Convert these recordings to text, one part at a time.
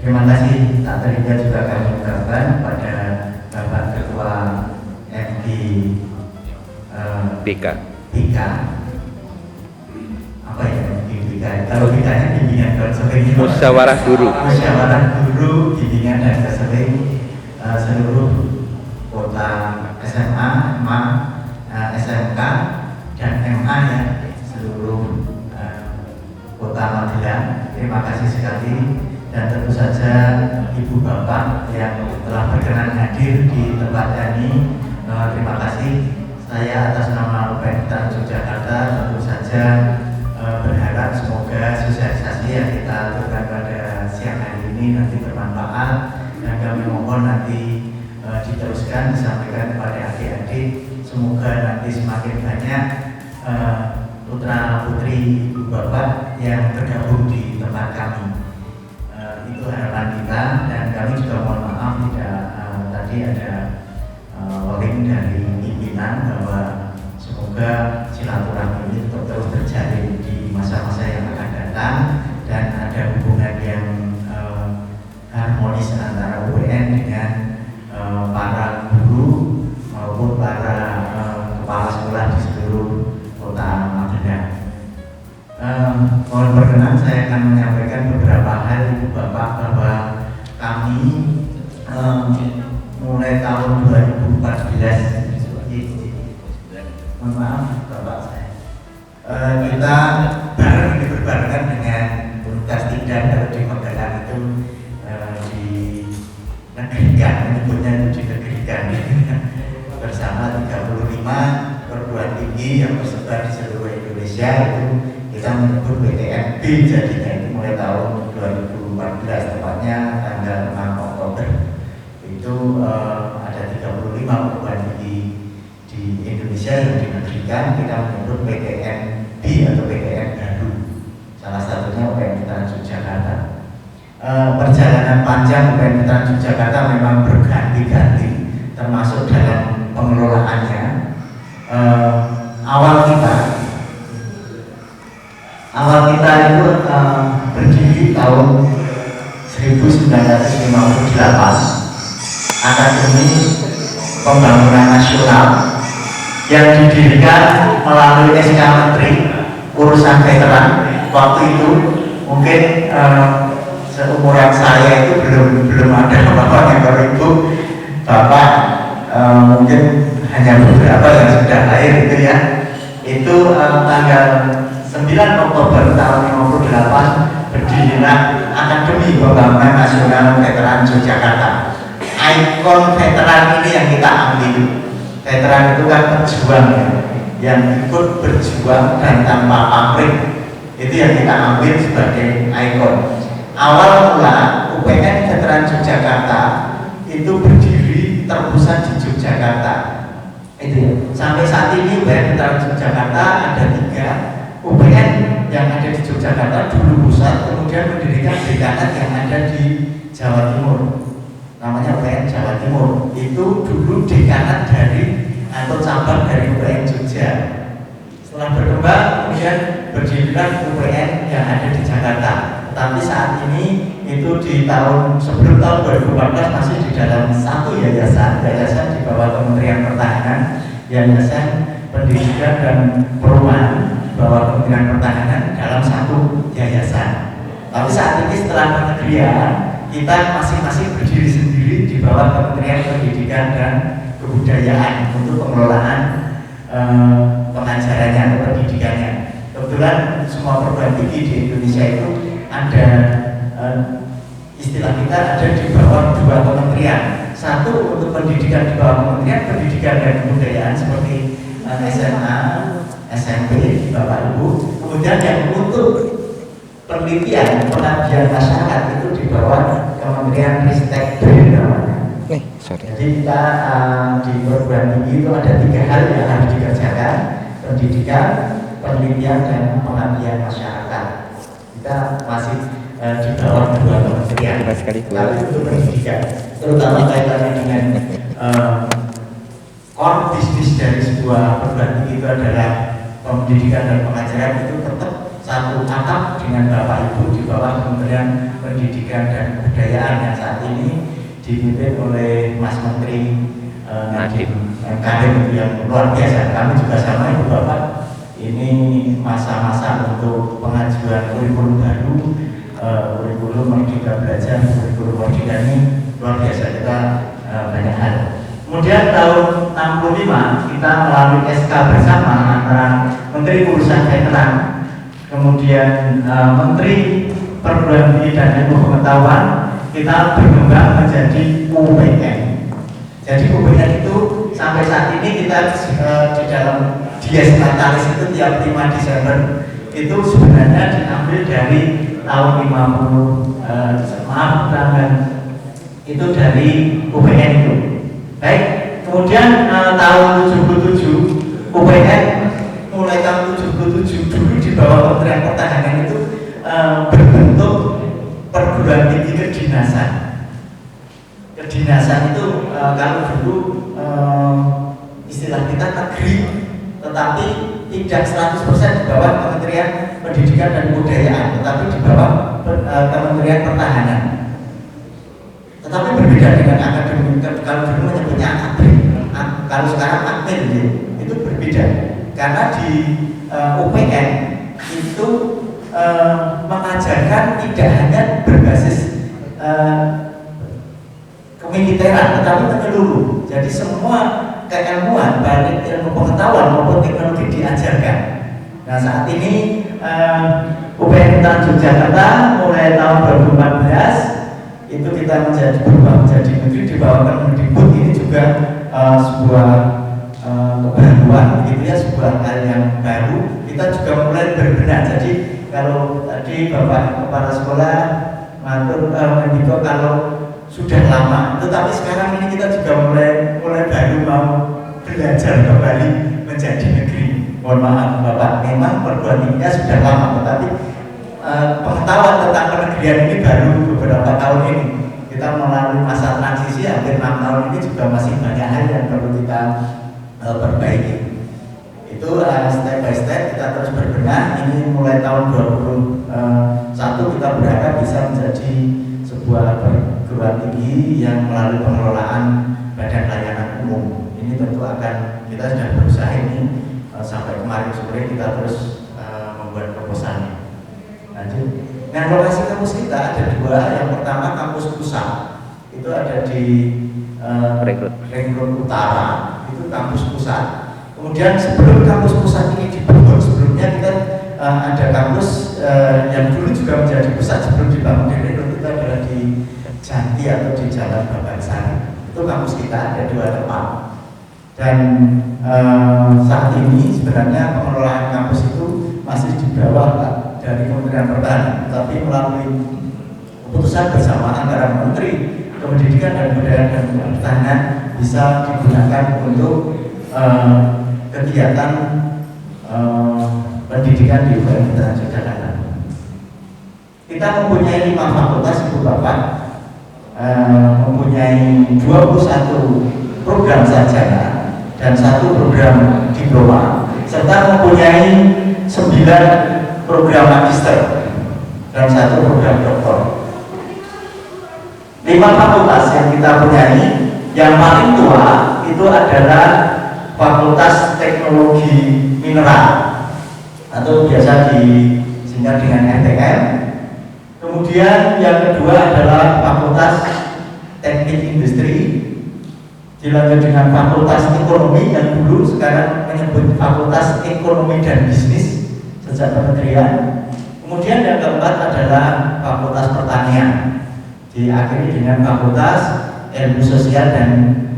Terima kasih tak terhingga juga kami ucapkan pada Bapak Ketua MD BK. Apa ya BK? Kalau BK-nya bimbingan konseling Musyawarah Guru. Musyawarah Guru bimbingan dan konseling seluruh kota SMA, MA, SMK dan MA ya, seluruh kota Magelang. Terima kasih sekali. Dan tentu saja Ibu Bapak yang telah berkenan hadir di tempat ini, terima kasih. Saya atas nama UPN Trans Yogyakarta tentu saja berharap semoga sosialisasi yang kita lakukan pada siang hari ini nanti bermanfaat, dan kami mohon nanti diteruskan disampaikan kepada adik-adik. Semoga nanti semakin banyak putra putri Ibu Bapak yang tergabung di tempat kami. Itu harapan kita, dan kami juga mohon maaf tidak tadi ada warning dari pimpinan bahwa semoga silaturahmi ini tetap terus terjalin di masa-masa yang akan datang, dan ada hubungan yang harmonis antara UPN dengan para guru maupun para kepala sekolah di seluruh kota Magelang. Mohon berkenan saya akan menyampaikan beberapa hal Ibu Bapak, bahwa kami mulai tahun 2014 mohon maaf Bapak saya kita berbarengan dengan Universitas Tidar. Kalau di Magelang itu dinegerikan, menyebutnya itu dinegerikan bersama 35 perguruan tinggi yang tersebar di seluruh Indonesia. Itu kita menyebut PTNB jadinya, itu mulai tahun 2014, tepatnya tanggal 6 Oktober. Itu ada 35 perguruan tinggi di Indonesia yang dinegerikan, kita menyebut PTNB atau PTN baru. Salah satunya UPN Trans Yogyakarta. Perjalanan panjang UPN Trans Yogyakarta memang berganti-ganti, termasuk dalam pengelolaannya. Awal kita itu berdiri tahun 1958, Akademi Pembangunan Nasional yang didirikan melalui SK Menteri Urusan Veteran. Waktu itu mungkin seumuran saya itu belum ada bapaknya. Kalau Ibu Bapak mungkin hanya beberapa yang sudah lahir itu ya. Itu tanggal 9 Oktober tahun 58 berdirilah Akademi Pembangunan Nasional Veteran Yogyakarta. Ikon veteran ini yang kita ambil. Veteran itu kan pejuang ya, yang ikut berjuang dan tanpa pamrih. Itu yang kita ambil sebagai ikon. Awal mula UPN Veteran Yogyakarta itu berdiri terpusat di Yogyakarta. Itu ya. Sampai saat ini UPN Veteran Yogyakarta ada 3 UPN yang ada di Yogyakarta dulu pusat, kemudian mendirikan dekanat yang ada di Jawa Timur. Namanya UPN Jawa Timur. Itu dulu dekanat dari atau cabang dari UPN Jogja. Setelah berkembang kemudian berdirilah UPN yang ada di Jakarta. Tapi saat ini itu di sebelum tahun 2014 masih di dalam satu yayasan di bawah Kementerian Pertahanan, Yayasan Pendidikan dan Perumahan bawah Kementerian Pertahanan dalam satu yayasan. Tapi saat ini setelah penegrian kita masing-masing berdiri sendiri di bawah Kementerian Pendidikan dan Kebudayaan untuk pengelolaan pengajarannya atau pendidikannya. Kebetulan semua perguruan tinggi di Indonesia itu ada istilah kita ada di bawah 2 kementerian. Satu untuk pendidikan di bawah Kementerian Pendidikan dan Kebudayaan seperti SMA, SMP, Bapak Ibu. Kemudian yang untuk penelitian pengabdian masyarakat itu di bawah Kementerian Ristek namanya. Jadi kita di perguruan tinggi itu ada 3 hal yang harus dikerjakan: pendidikan, penelitian, dan pengabdian masyarakat. Kita masih di bawah 2 kementerian. Tapi untuk pendidikan, terutama kaitannya dengan core bisnis dari sebuah perguruan tinggi itu adalah pendidikan dan pengajaran, itu tetap satu atap dengan Bapak Ibu di bawah Kementerian Pendidikan dan Kebudayaan yang saat ini dipimpin oleh Mas Menteri Nadiem Makarim yang luar biasa. Kami juga sama Ibu Bapak, ini masa-masa untuk pengajuan kurikulum baru, kurikulum Merdeka Belajar, kurikulum Merdeka ini luar biasa, kita banyak hal. Kemudian tahun 65 kita melalui SK bersama antara Menteri Urusan Veteran, kemudian Menteri Perguruan Tinggi dan Ilmu Pengetahuan, kita berkembang menjadi UPN. Jadi UPN itu sampai saat ini kita di dalam Dies Natalis itu tiap 5 Desember itu sebenarnya diambil dari tahun 50 itu dari UPN itu. Baik, kemudian tahun 77 UPN mulai tahun 77 dulu di bawah Kementerian Pertahanan itu berbentuk perguruan tinggi kedinasan. Kedinasan itu kalau dulu istilah kita negeri, tetapi tidak 100% di bawah Kementerian Pendidikan dan Kebudayaan, tetapi di bawah Kementerian Pertahanan. Tetapi berbeda dengan akademi, kalau dulu menyebutnya akademi, kalau sekarang akademi itu berbeda, karena di UPN itu mengajarkan tidak hanya berbasis kemiliteran, tetapi menyeluruh. Jadi semua keilmuan, baik ilmu pengetahuan maupun teknologi diajarkan. Nah saat ini UPN Tanjung Jakarta mulai tahun 2014 itu kita berubah menjadi negeri di bawah Kemendikbud. Ini juga sebuah kebaruan, gitu ya, sebuah hal yang baru. Kita juga mulai berbenah. Jadi kalau tadi Bapak Kepala Sekolah mengatur Mendikbud kalau sudah lama, tetapi sekarang ini kita juga mulai baru mau belajar kembali menjadi negeri. Mohon maaf Bapak, memang perguruan tingginya sudah lama, tetapi pengetahuan tentang penegrian ini baru beberapa tahun ini. Kita melalui masa transisi hampir 6 tahun ini juga masih banyak hal yang perlu kita perbaiki. Itu step by step kita terus berbenah. Ini mulai tahun 2021 kita berharap bisa menjadi sebuah perguruan tinggi yang melalui pengelolaan badan layanan umum. Ini tentu akan, kita sudah berusaha ini sampai kemarin sore kita terus membuat proposalnya. Lanjut. Nah, lokasi kampus kita ada 2. Yang pertama kampus pusat itu ada di Ring Road Utara, itu kampus pusat. Kemudian sebelum kampus pusat ini dibangun, sebelumnya kita ada kampus yang dulu juga menjadi pusat sebelum dibangun di Ring Road, itu adalah di Janti atau di Jalan Babangsari. Itu kampus kita ada 2 tempat. Dan saat ini sebenarnya pengelolaan kampus itu masih di bawah dari Kementerian Pertahanan, tapi melalui keputusan bersama antara Menteri Pendidikan dan Kebudayaan dan Pertahanan bisa digunakan untuk kegiatan pendidikan di UPN Tanjung Jakarta. Kita mempunyai 5 fakultas, Ibu Bapak, mempunyai 21 program sarjana dan 1 program diploma, serta mempunyai 9 program magister dan 1 program doktor. 5 fakultas yang kita punyai, yang paling tua itu adalah Fakultas Teknologi Mineral atau biasa disingkat dengan FTM. Kemudian yang kedua adalah Fakultas Teknik Industri, dilanjut dengan Fakultas Ekonomi yang dulu sekarang menyebut Fakultas Ekonomi dan Bisnis sejak kementerian. Kemudian yang keempat adalah Fakultas Pertanian, diakhiri dengan Fakultas Ilmu Sosial dan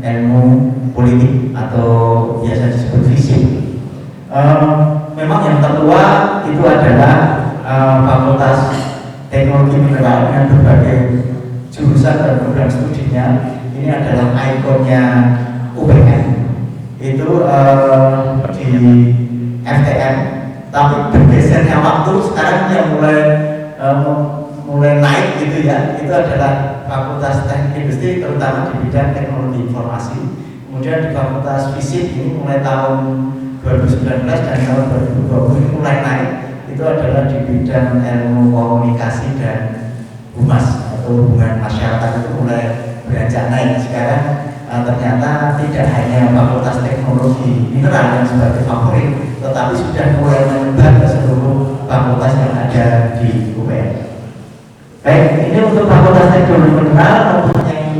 Ilmu Politik atau biasa disebut FISIP. Memang yang tertua itu adalah Fakultas Teknologi Mineral dengan berbagai jurusan dan program studinya. Ini adalah ikonnya UPN, itu di FTM. Tapi bergesernya waktu sekarang yang mulai naik gitu ya, itu adalah Fakultas Teknik Industri, terutama di bidang teknologi informasi. Kemudian di Fakultas Fisik ini mulai tahun 2019 dan tahun 2020 ini mulai naik, itu adalah di bidang ilmu komunikasi dan humas atau hubungan masyarakat itu mulai beranjak naik. Sekarang ternyata tidak hanya Fakultas Teknologi Mineral yang sebagai favorit, tetapi sudah mulai menyebar ke seluruh fakultas yang ada di UPN. Baik, ini untuk Fakultas Teknologi Mineral mempunyai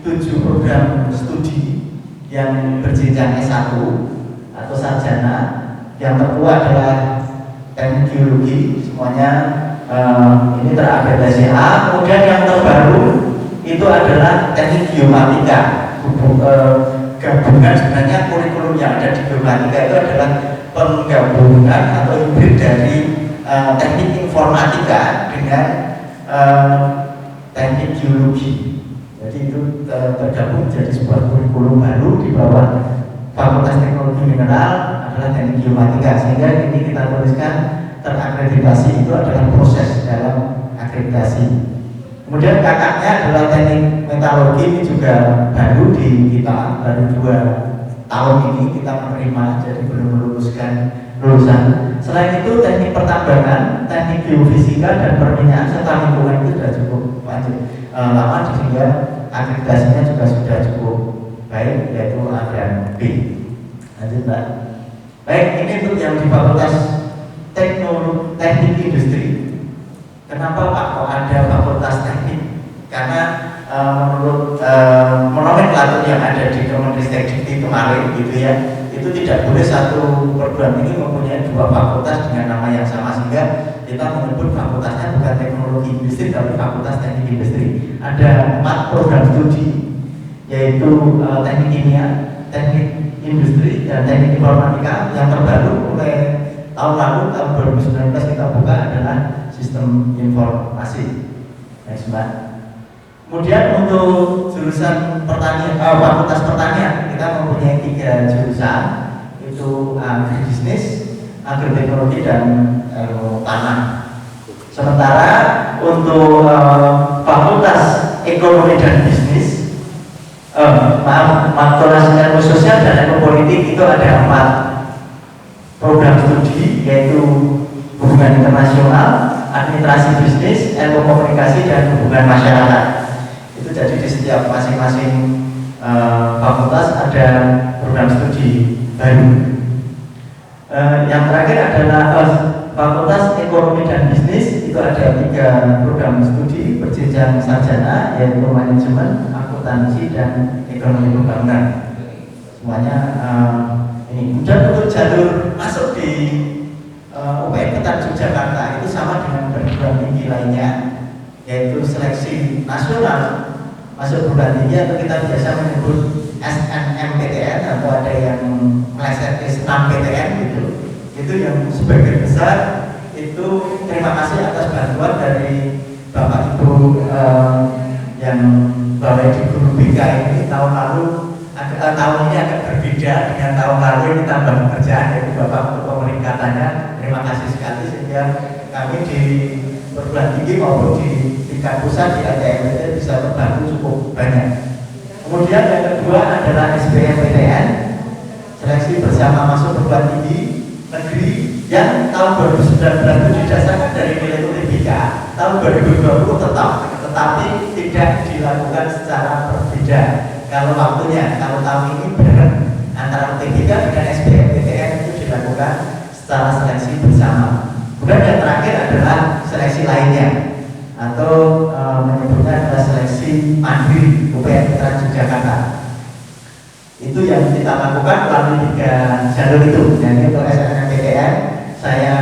7 program studi yang berjenjang S1 atau sarjana. Yang tertua adalah teknik geologi, semuanya ini terakreditasi A. Kemudian yang terbaru itu adalah teknik geomatika. Gabungan sebenarnya kurikulum yang ada di geomatika itu adalah penggabungan atau hibrid dari teknik informatika dengan teknik geologi. Jadi itu tergabung menjadi sebuah kurikulum baru di bawah Fakultas Teknologi Mineral adalah teknik geomatika, sehingga ini kita tuliskan terakreditasi itu adalah proses dalam akreditasi. Kemudian kakaknya adalah teknik metalurgi, ini juga baru di kita, baru 2 tahun ini kita menerima, jadi belum meluluskan lulusan. Selain itu teknik pertambangan, teknik geofisika dan perminyakan serta lingkungan itu sudah cukup lama, sehingga akreditasinya juga sudah cukup baik, yaitu A dan B. Lanjut Mbak. Baik, ini untuk yang di Fakultas Teknik Industri. Kenapa Pak kok ada Fakultas Teknik? Karena menurut nomenklatur yang ada di Kemenristek Dikti kemarin gitu ya, itu tidak boleh satu perguruan tinggi mempunyai 2 fakultas dengan nama yang sama, sehingga kita menyebut fakultasnya bukan Teknologi Industri tapi Fakultas Teknik Industri. Ada 4 program studi, yaitu teknik kimia, teknik industri, dan teknik informatika. Yang terbaru mulai tahun lalu, tahun 2019 kita buka adalah sistem informasi. Mbak. Kemudian untuk jurusan pertanian, fakultas pertanian kita mempunyai 3 jurusan, itu agribisnis, agroteknologi, dan tanah. Sementara untuk fakultas ekonomi dan bisnis, fakultas ilmu sosial dan ilmu politik itu ada 4 program studi, yaitu hubungan internasional, administrasi bisnis, ilmu komunikasi, dan hubungan masyarakat. Itu jadi di setiap masing-masing fakultas ada program studi baru. Yang terakhir adalah Fakultas Ekonomi dan Bisnis, itu ada 3 program studi berjenjang sarjana, yaitu manajemen, akuntansi, dan ekonomi pembangunan. Semuanya ini. Kemudian untuk jalur masuk di UPN Ketan Yogyakarta itu sama dengan perguruan tinggi lainnya, yaitu seleksi nasional masuk perguruan tinggi, atau kita biasa menyebut SNMPTN, atau ada yang meleset SNMPTN gitu. Itu yang sebagian besar itu terima kasih atas bantuan dari Bapak Ibu yang Bapak di Guru BK ini. Tahun ini agak berbeda dengan tahun lalu, ini tambah pekerjaan dari Bapak untuk pemeringkatannya. Terima kasih sekali, sehingga kami di perguruan tinggi maupun di tingkat pusat di ATMPT bisa terbantu cukup banyak. Kemudian yang kedua adalah SBMPTN, seleksi bersama masuk perguruan tinggi negeri, yang tahun 2019 itu didasarkan dari nilai UTBK. Tahun 2020 tetapi tidak dilakukan secara berbeda kalau waktunya. Kalau tahun ini bareng antara UTBK dengan SBMPTN itu dilakukan secara seleksi bersama. Kemudian yang terakhir adalah seleksi lainnya, atau menyebutnya adalah seleksi mandiri UPN Trans Yogyakarta. Itu yang kita lakukan melalui 3 jalur itu. Jadi untuk SNMPTN saya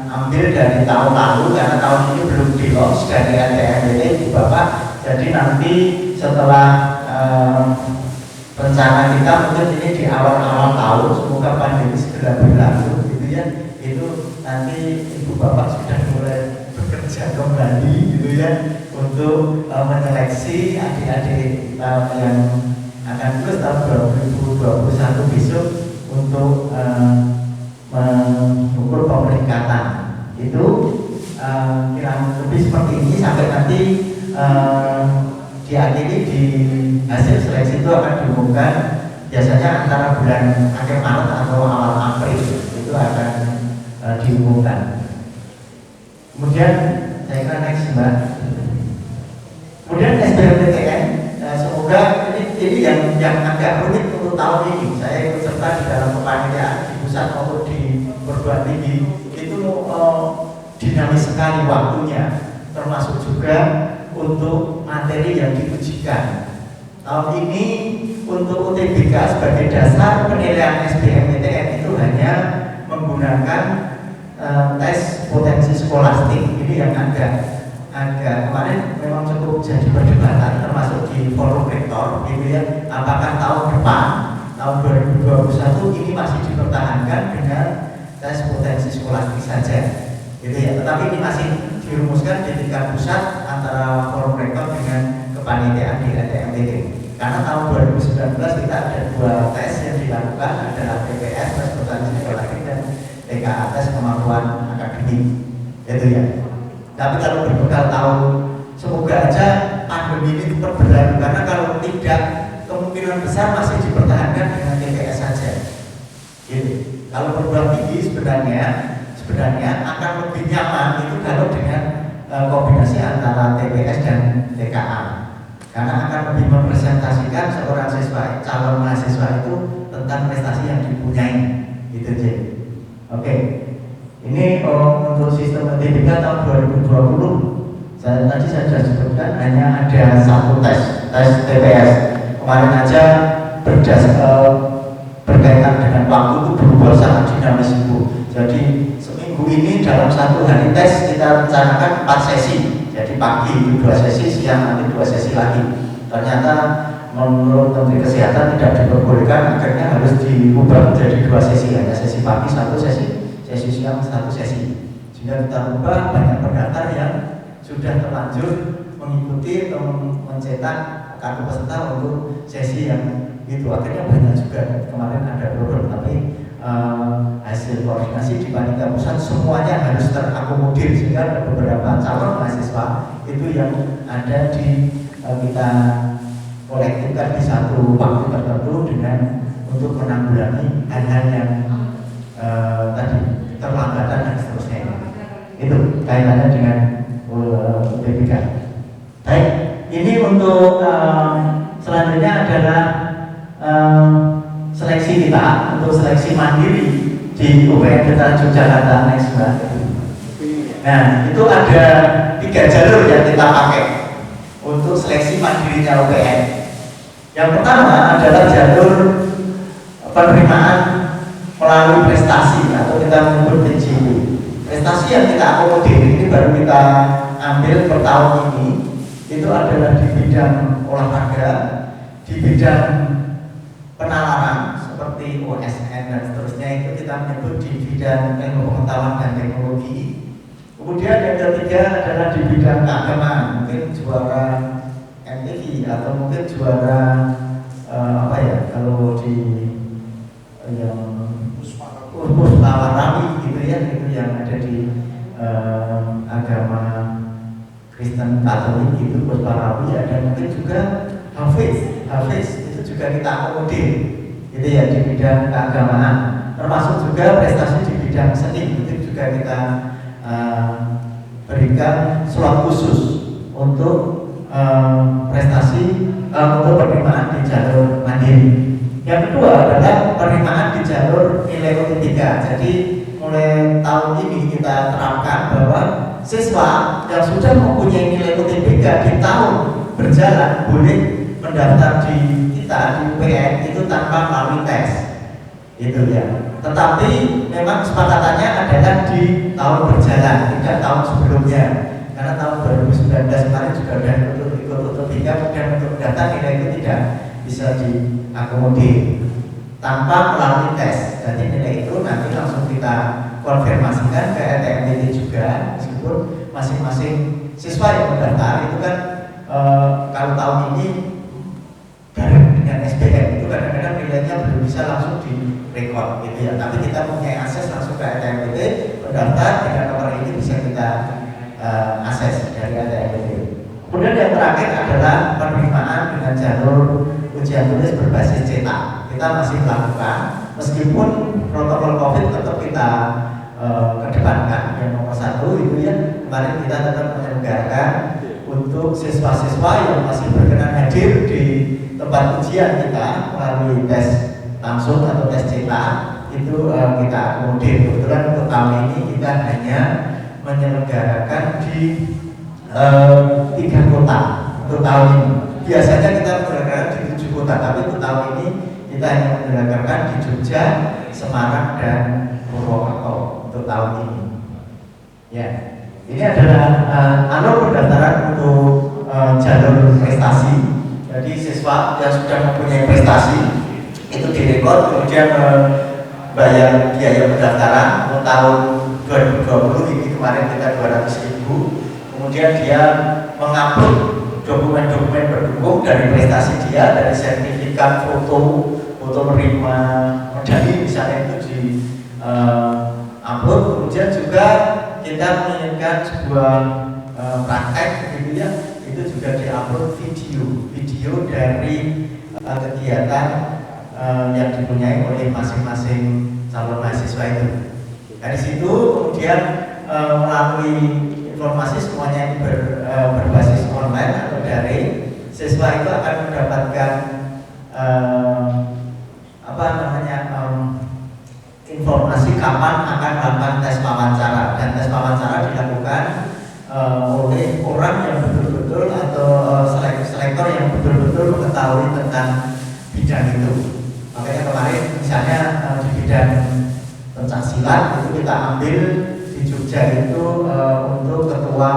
ambil dari tahun lalu, karena tahun ini belum di launch dari ATMPT di Bapak. Jadi nanti setelah rencana kita mungkin ini di awal-awal tahun, semoga pandemi segera berlalu gitu ya, itu nanti Ibu Bapak sudah mulai bekerja kembali gitu ya, untuk menyeleksi adik-adik yang akan lulus tahun 2021 besok untuk mengukur pemeringkatan. Itu kira lebih seperti ini, sampai nanti diakhiri di hasil seleksi itu akan diumumkan biasanya antara bulan akhir Maret atau awal April, itu akan diumumkan. Kemudian saya kira next Mbak. agak rumit untuk tahun ini. Saya ikut serta di dalam kepanitiaan di pusat maupun di perguruan tinggi. Itu dinamis sekali waktunya, termasuk juga untuk materi yang diujikan. Tahun ini untuk UTBK sebagai dasar penilaian SBMPTN itu hanya menggunakan tes potensi skolastik. Ini yang agak kemarin memang cukup jadi perdebatan, termasuk di forum rektor, gitu ya. Apakah tahun depan, tahun 2021 ini masih dipertahankan dengan tes potensi skolastik saja, gitu ya. Tetapi ini masih dirumuskan di tingkat pusat antara forum rektor dengan kepanitiaan di LTMTT. Karena tahun 2019 kita ada 2 tes yang dilakukan, adalah TPS tes potensi skolastik dan TKA tes kemampuan akademik, gitu ya. Tapi kalau berbekal tahun, semoga aja pandemi ini tetap berlalu, karena kalau tidak, kemungkinan besar masih dipertahankan dengan TPS saja. Gitu. Kalau perguruan tinggi sebenarnya akan lebih nyaman itu kalau dengan kombinasi antara TPS dan TKA, karena akan lebih mempresentasikan seorang siswa, calon mahasiswa itu tentang prestasi yang dipunyai. Gitu aja. Oke. Ini untuk sistem UTBK tahun 2020 tadi saya sudah sebutkan hanya ada 1 tes TPS. Kemarin aja berkaitan dengan waktu itu berubah sangat dinamis Bu. Jadi seminggu ini dalam 1 hari tes kita rencanakan 4 sesi. Jadi pagi itu 2 sesi, siang nanti 2 sesi lagi. Ternyata menurut Menteri Kesehatan tidak diperbolehkan, akhirnya harus diubah menjadi 2 sesi, hanya sesi pagi 1 sesi siang 1 sesi. Sehingga kita ubah banyak pendaftar yang sudah terlanjur mengikuti atau mencetak kartu peserta untuk sesi yang itu. Akhirnya banyak juga, kemarin ada problem, tapi hasil koordinasi di panitia pusat semuanya harus terakomodir, sehingga ada beberapa calon mahasiswa itu yang ada di kita kolektifkan di satu waktu tertentu dengan untuk menanggulangi hal-hal yang tadi terlambatan dan seterusnya. Itu kaitannya dengan UTBK. Baik, ini untuk selanjutnya adalah seleksi kita untuk seleksi mandiri di UPN Veteran Yogyakarta Next. Nah, itu ada 3 jalur yang kita pakai untuk seleksi mandirinya UPN. Yang pertama adalah jalur penerimaan melalui prestasi atau kita menyebut PJW. Prestasi yang kita akomodir ini baru kita ambil per tahun ini, itu adalah di bidang olahraga, di bidang penalaran seperti OSN dan seterusnya, itu kita menyebut di bidang ilmu pengetahuan dan teknologi. Kemudian yang ketiga adalah di bidang keagamaan, mungkin juara MTV atau mungkin juara apa ya, kalau di yang Puspawarami gitu ya, itu yang ada di agama Kristen Katolik gitu, Puspawarami ya. Dan mungkin juga Hafiz itu juga kita akomodir gitu ya, di bidang keagamaan, termasuk juga prestasi di bidang seni itu juga kita berikan slot khusus untuk prestasi untuk penerimaan di jalur mandiri. Yang kedua adalah penerimaan di jalur nilai UTBK. Jadi mulai tahun ini kita terapkan bahwa siswa yang sudah mempunyai nilai UTBK di tahun berjalan boleh mendaftar di kita di UPN itu tanpa melalui tes, itu ya. Tetapi memang kesepakatannya adalah di tahun berjalan, tidak tahun sebelumnya. Karena tahun 2019 kemarin juga sudah ikut UTBK dan untuk data nilai itu tidak bisa diakomodir tanpa melalui tes. Jadi nilai itu nanti langsung kita konfirmasikan ke LTMTT juga, meskipun masing-masing siswa yang mendaftar itu kan kalau tahun ini bareng dengan SBM itu kadang-kadang nilainya belum bisa langsung direkod gitu ya. Tapi kita punya akses langsung ke LTMTT, mendaftar dengan nomor ini bisa kita akses dari LTMTT. Kemudian yang terakhir adalah penerimaan dengan jalur ujian tulis berbasis cetak. Kita masih melakukan, meskipun protokol COVID tetap kita kedepankan. Yang nomor 1 itu ya, kemarin kita tetap menyelenggarakan untuk siswa-siswa yang masih berkenan hadir di tempat ujian kita melalui tes langsung atau tes cetak itu kita akomodir. Kebetulan untuk tahun ini kita hanya menyelenggarakan di 3 kota untuk tahun ini. Biasanya kita menyelenggarakan di 7 kota, tapi untuk tahun ini kita hanya menyelenggarakan di Jogja, Semarang, dan Purwokerto untuk tahun ini. Ya, ini adalah alur pendaftaran untuk jalur prestasi. Jadi siswa yang sudah mempunyai prestasi itu direkod, kemudian bayar biaya pendaftaran untuk tahun 2020 ini kemarin kita 200.000. Kemudian dia mengupload dokumen-dokumen pendukung dari prestasi dia, dari sertifikat, foto menerima medali misalnya itu di upload. Kemudian juga kita menginginkan sebuah praktek gitu ya, itu juga diupload video dari kegiatan yang dipunyai oleh masing-masing calon mahasiswa itu. Dari situ kemudian melalui informasi semuanya ini berbasis online atau daring, siswa itu akan mendapatkan informasi kapan akan melakukan tes wawancara, dan tes wawancara dilakukan oleh orang yang betul-betul atau selektor yang betul-betul mengetahui tentang bidang itu. Makanya kemarin misalnya di bidang pencaksilat itu kita ambil di Jogja itu untuk ketua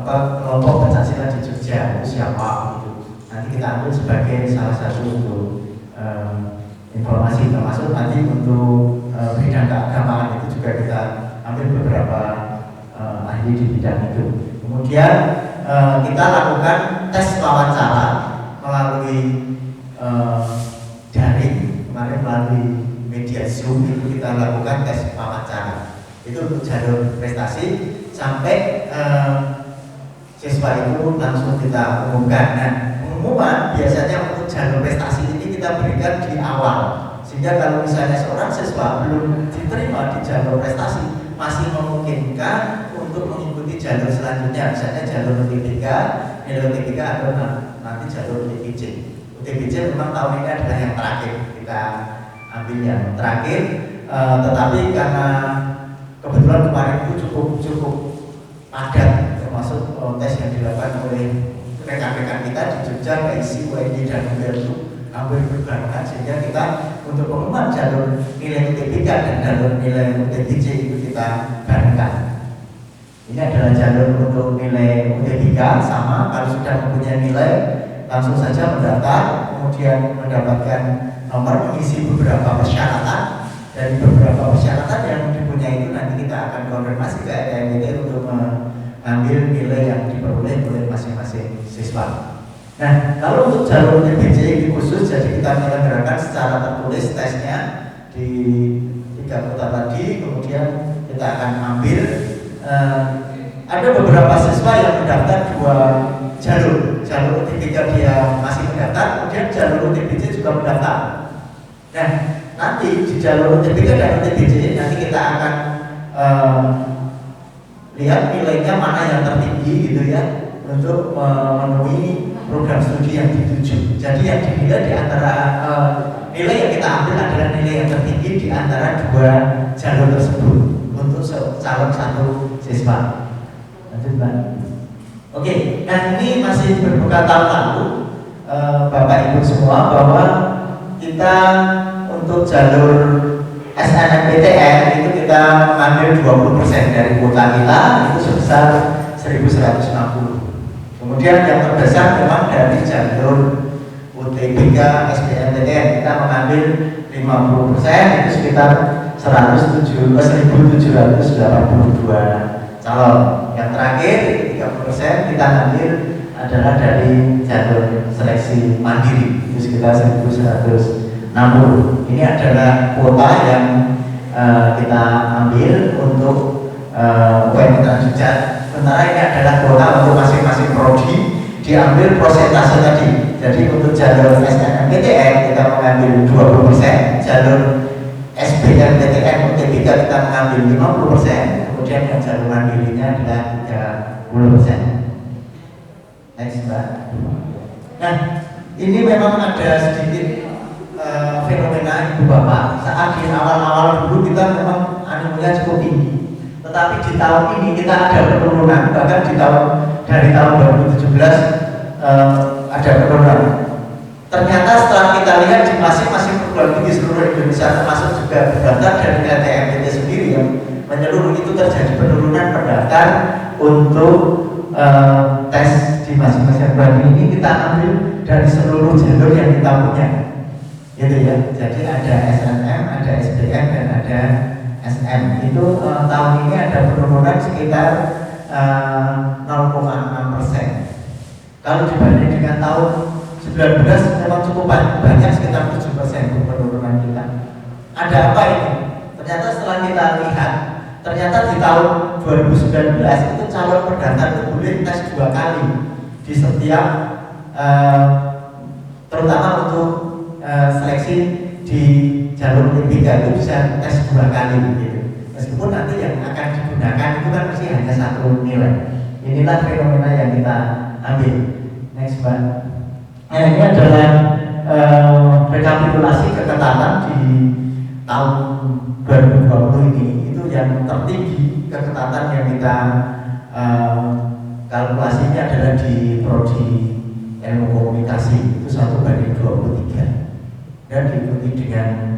kelompok pencaksilat di Jogja itu siapa gitu. Nanti kita ambil sebagai salah satu untuk informasi, termasuk nanti untuk bidang keagamaan itu juga kita ambil beberapa ahli di bidang itu. Kemudian kita lakukan tes wawancara melalui daring, kemarin melalui media Zoom itu kita lakukan tes wawancara. Itu untuk jalur prestasi sampai siswa itu langsung kita umumkan. Nah, pengumuman biasanya untuk jalur prestasi ini kita berikan di awal, sehingga kalau misalnya seorang siswa belum diterima di jalur prestasi, masih memungkinkan untuk mengikuti jalur selanjutnya, misalnya jalur UTBK, nilai UTBK atau nanti jalur UTBC. UTBC memang tahun ini adalah yang terakhir, kita ambil yang terakhir, tetapi karena kebetulan kemarin itu cukup padat, termasuk tes yang dilakukan oleh rekan-rekan kita di Jogja, KIC, UNY, dan UGM hampir berbarengan, sehingga kita untuk pengumuman jalur nilai UTBK dan jalur nilai UTBC itu kita barengkan. Ini adalah jalur untuk nilai UTBK, sama kalau sudah mempunyai nilai langsung saja mendaftar, kemudian mendapatkan nomor, mengisi beberapa persyaratan. Dari beberapa persyaratan yang dipunyai itu nanti kita akan konfirmasi ke LMIT untuk mengambil nilai yang diperoleh oleh masing-masing siswa. Nah, kalau untuk jalur UTBC ini khusus, jadi kita menyelenggarakan secara tertulis tesnya di 3 kota tadi, kemudian kita akan ambil ada beberapa siswa yang mendaftar 2 jalur UTBK dia masih mendaftar, kemudian jalur UTBC juga mendaftar. Nah, nanti di jalur UTBK dan UTBC nanti kita akan lihat nilainya mana yang tertinggi gitu ya, untuk memenuhi program studi yang dituju. Jadi yang dinilai di antara nilai yang kita ambil adalah nilai yang tertinggi di antara 2 jalur tersebut untuk calon satu siswa. Lanjut, Mbak. Oke, nah ini masih berbekal tahun lalu, Bapak Ibu semua, bahwa kita untuk jalur SNMPTN itu kita mengambil 20% dari kuota kita, itu sebesar 1.160. Kemudian yang terbesar memang dari jalur UTBK SBMPTN kita mengambil 50%, itu sekitar 1.782 calon. Yang terakhir 30% kita ambil adalah dari jalur seleksi mandiri, itu sekitar 1.160. Ini adalah kuota yang kita ambil untuk UMN Trans Jogja. Sementara ini adalah kuota untuk masing-masing prodi, diambil persentase tadi. Jadi untuk jalur SNMPTN kita mengambil 20%, jalur SBMPTN UTBK kita mengambil 50%, kemudian yang jalur mandirinya adalah 30%. Next, Mbak. Nah, ini memang ada sedikit fenomena Ibu Bapak. Saat di awal-awal dulu kita memang animunya cukup tinggi, tetapi di tahun ini kita ada penurunan. Bahkan dari tahun 2017 ada penurunan. Ternyata setelah kita lihat di masing-masing perguruan tinggi seluruh Indonesia, termasuk juga berdaftar dari LTMPT sendiri yang menyeluruh, itu terjadi penurunan pendaftar untuk tes di masing-masing perguruan ini. Kita ambil dari seluruh jalur yang kita punya, gitu ya. Jadi ada SNM, ada SBM, dan ada SM. Itu tahun ini ada penurunan sekitar 0,6%. Kalau dibanding dengan tahun 19 memang cukup banyak, sekitar 7% penurunan kita. Ada apa ini? Ternyata setelah kita lihat, ternyata di tahun 2019 itu calon pendaftar itu boleh tes 2 kali di setiap terutama untuk seleksi di jalur P3 itu bisa tes 2 kali gitu. Meskipun nanti yang akan digunakan itu kan masih hanya 1 nilai. Inilah fenomena yang kita ambil. Next, Mbak. Nah, ini adalah rekapitulasi keketatan di tahun 2020 ini. Itu yang tertinggi keketatan yang kita kalkulasinya adalah di prodi ilmu komunikasi, itu 1/23, dan diikuti dengan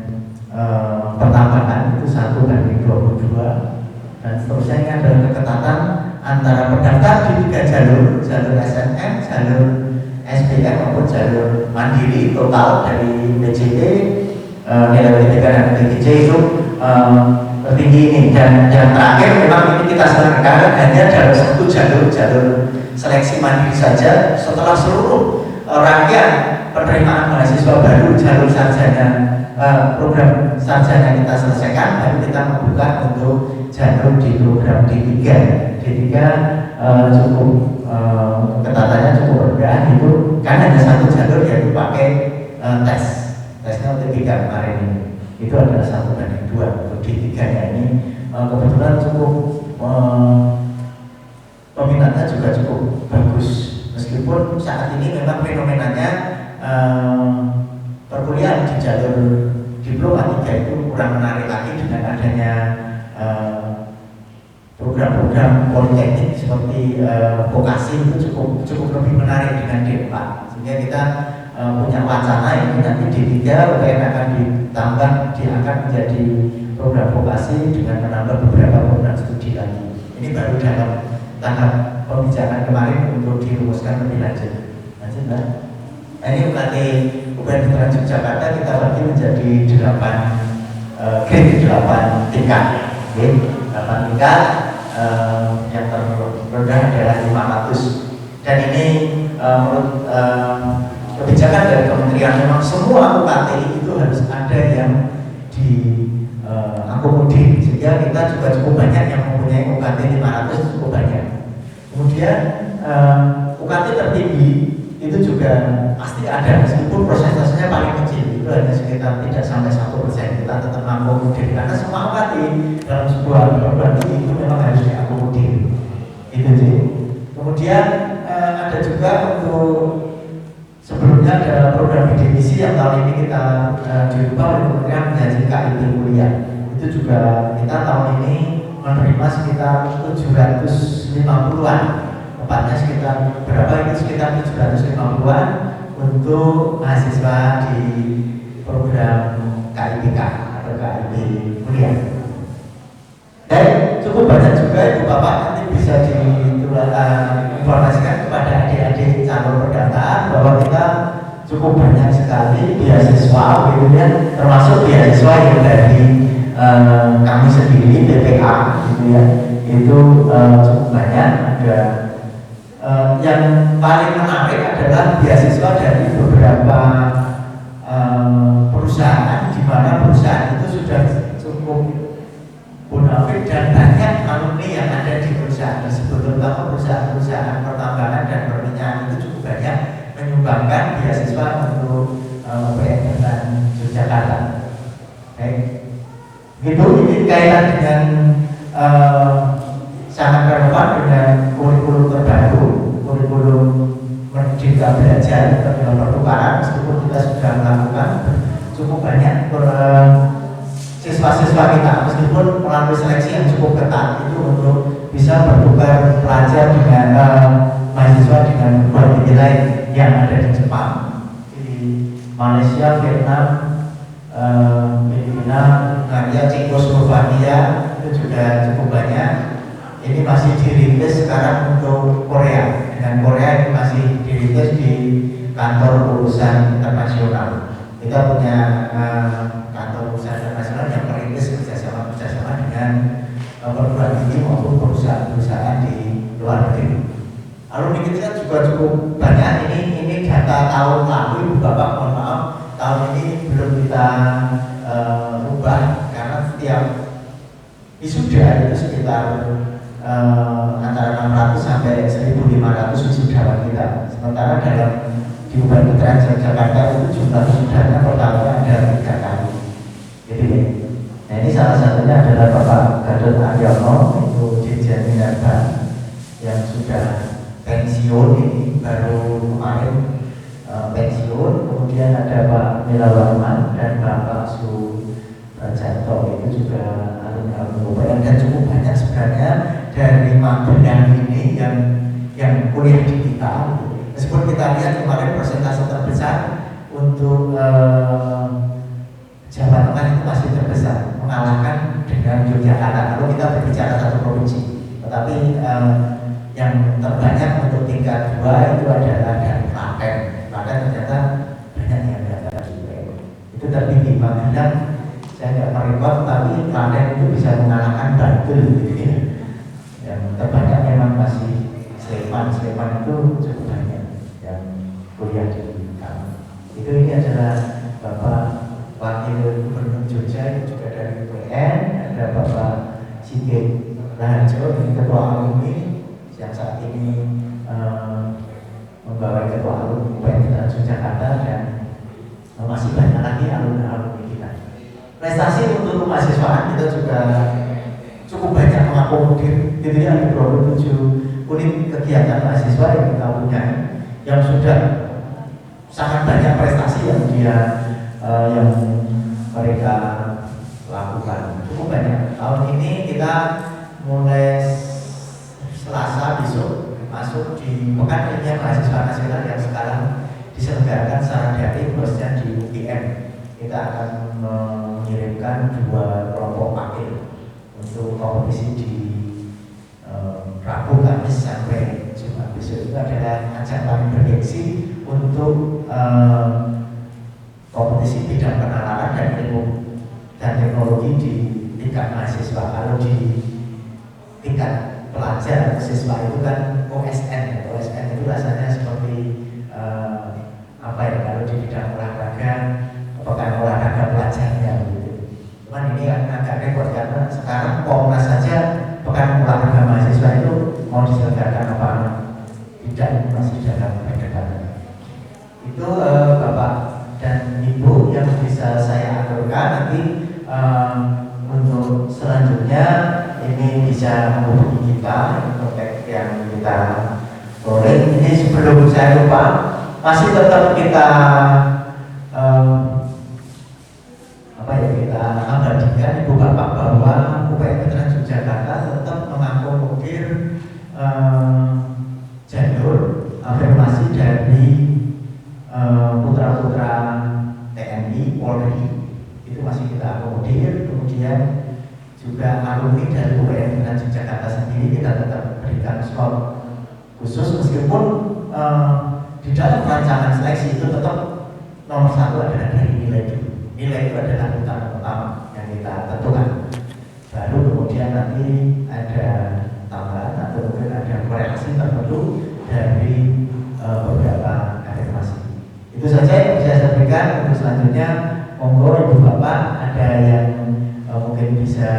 pertambangan itu 1/22, dan seterusnya. Ini adalah keketatan antara pendaftar di 3 jalur SNM, jalur SBM maupun jalur mandiri. Total dari BCT nilai W3 dan W3C itu tertinggi ini. Dan yang terakhir memang ini kita selenggarakan hanya dalam 1 jalur seleksi mandiri saja. Setelah seluruh rangkaian penerimaan mahasiswa baru jalur sarjana, program sarjana kita selesaikan, baru kita membuka untuk jalur di program D3. D3 cukup keketatannya cukup rendah, itu kan hanya 1 jalur, yaitu pakai tesnya U3 kemarin ini. Itu adalah 1/2. Untuk D3 nya ini kebetulan cukup peminatnya juga cukup bagus, meskipun saat ini memang fenomenanya perkuliahan di jalur diploma 3 itu kurang menarik lagi dengan adanya program-program politeknik seperti vokasi. Itu cukup lebih menarik dengan D4, sehingga kita punya wacana ini nanti D3 UTN akan ditambah, diangkat menjadi program vokasi dengan menambah beberapa program studi lagi. Ini baru dalam tahap pembicaraan kemarin untuk dirumuskan lebih lanjut. Mbak. Ini UKT UPN Veteran Yogyakarta kita bagi menjadi 8 tingkat. 8 tingkat. Yang terendah adalah 500. Dan ini menurut kebijakan dari kementerian, memang semua UKT itu harus ada yang diakomodir, sehingga kita juga cukup banyak yang mempunyai UKT 500, cukup banyak. Kemudian UKT tertinggi itu juga pasti ada, meskipun prosentasenya paling kecil, itu hanya sekitar tidak sampai 1%. Kita tetap mengakomodir karena semua UKT dalam sebuah perguruan tinggi itu memang harus diakomodir. Itu sih. Kemudian ada juga untuk sebelumnya ada program bidik-misi yang tahun ini kita dirubah oleh Kementerian menjadi KIP kuliah. Itu juga kita tahun ini menerima sekitar 750-an, tepatnya sekitar berapa itu, sekitar 750-an untuk mahasiswa di program KIPK atau KIP kuliah. Dan cukup banyak juga Ibu Bapak nanti bisa diinformasikan kepada adik-adik calon pendaftar bahwa kita cukup banyak sekali beasiswa, gitu ya, termasuk beasiswa yang dari kami sendiri BPA, gitu ya, itu cukup banyak. Ada yang paling menarik adalah beasiswa dari beberapa perusahaan, di mana perusahaan itu sudah cukup bonafit dan banyak alumni yang ada di perusahaan tersebut, terutama perusahaan-perusahaan pertambangan dan perminyakan itu cukup banyak menyumbangkan beasiswa untuk UPN Veteran Yogyakarta. Gitu, ini kaitan dengan sangat relevan dengan kurikulum terbaru, kurikulum Merdeka Belajar belajar dalam pertukaran, meskipun kita sudah melakukan cukup banyak siswa-siswa kita, meskipun melalui seleksi yang cukup ketat itu untuk bisa bertukar pelajar dengan mahasiswa dengan luar negeri lain yang ada di Jepang, di Malaysia, Vietnam, Filipina, Hungaria, Cekoslovakia itu juga cukup banyak. Ini masih dirintis sekarang untuk Korea. Dengan Korea ini masih dirintis di kantor urusan internasional. Kita punya kantor urusan internasional yang merintis kerjasama dengan perguruan tinggi maupun perusahaan-perusahaan di luar negeri. Alumni kita juga cukup banyak. Ini data tahun lalu, Ibu Bapak, mohon maaf, tahun ini belum kita ubah karena setiap wisuda itu sekitar antara 600 sampai 1.500 wisudawan kita. Sementara dalam di UPN Veteran Jakarta itu jumlah wisudanya per tahunnya ada 3 kali. Jadi, nah ini salah satunya adalah Bapak Gatot Aryono, itu Dirjen Minerba yang sudah pensiun, ini baru kemarin pensiun. Kemudian ada Pak Milawarman dan Bapak Sujanto, itu juga alumni UPN, dan cukup banyak sebenarnya dari Magelang ini yang kuliah di kita. Meskipun kita lihat kemarin persentase terbesar untuk Jawa Tengah itu masih terbesar, mengalahkan dengan Yogyakarta kalau kita berbicara satu provinsi. Tetapi yang terbanyak untuk tingkat 2 itu adalah dari Klaten. Klaten ternyata banyak yang dari UPN. Itu tertinggi. Magelang saya nggak merekod, tapi Klaten itu bisa mengalahkan Bantul gitu ya. Yang terbanyak memang masih Sleman itu cukup banyak yang kuliah di kami. Itu ini adalah Bapak Wakil Gubernur Jogja, itu juga dari UPN. Ada Bapak Sigit Raharjo, ini Ketua Alumni yang saat ini membawa Ketua Alumni UPN Jakarta, dan masih banyak lagi alumni kita. Prestasi untuk mahasiswaan kita juga cukup banyak mengakomodir, gitu ya, ada 27 unit kegiatan mahasiswa yang kita punya, yang sudah sangat banyak prestasi yang mereka lakukan, cukup banyak. Tahun ini kita mulai Selasa besok masuk di Pekan Ilmiah Mahasiswa Nasional yang sekarang diselenggarakan secara daring, khususnya di UGM. Kita akan mengirimkan 2 kelompok wakil untuk kompetisi di Rabu, Kamis sampai Jumat besok. Itu adalah ajang paling bergengsi untuk kompetisi bidang penalaran dan ilmu dan teknologi di tingkat mahasiswa. Kalau di tingkat pelajar atau siswa itu kan OSN. OSN itu rasanya seperti apa ya, kalau di bidang olahraga pekan olahraga pelajarnya gitu. Cuman ini agak repot karena sekarang Komnas saja pekan olahraga mahasiswa itu mau diselenggarakan apa tidak, masih dalam pendekatan. Itu Bapak dan Ibu yang bisa saya aturkan. Nanti untuk selanjutnya ini bisa menghubungi kita kontak yang kita boleh. Ini sebelum saya lupa, masih tetap kita kita abadikan Ibu Bapak bahwa UPN Veteran Yogyakarta tetap mengakomodir jalur afirmasi dari putra-putra TNI, Polri, itu masih kita akomodir. Kemudian juga alumni dari UPN Veteran Yogyakarta sendiri kita tetap berikan slot khusus, meskipun di dalam rancangan seleksi itu tetap nomor 1 adalah dari nilai dulu. Nilai itu adalah utama yang kita tentukan. Baru kemudian nanti ada tambahan atau mungkin ada korelasi tertentu dari beberapa afirmasi. Itu saja yang bisa saya sampaikan. Untuk selanjutnya, monggo Ibu Bapak ada yang mungkin bisa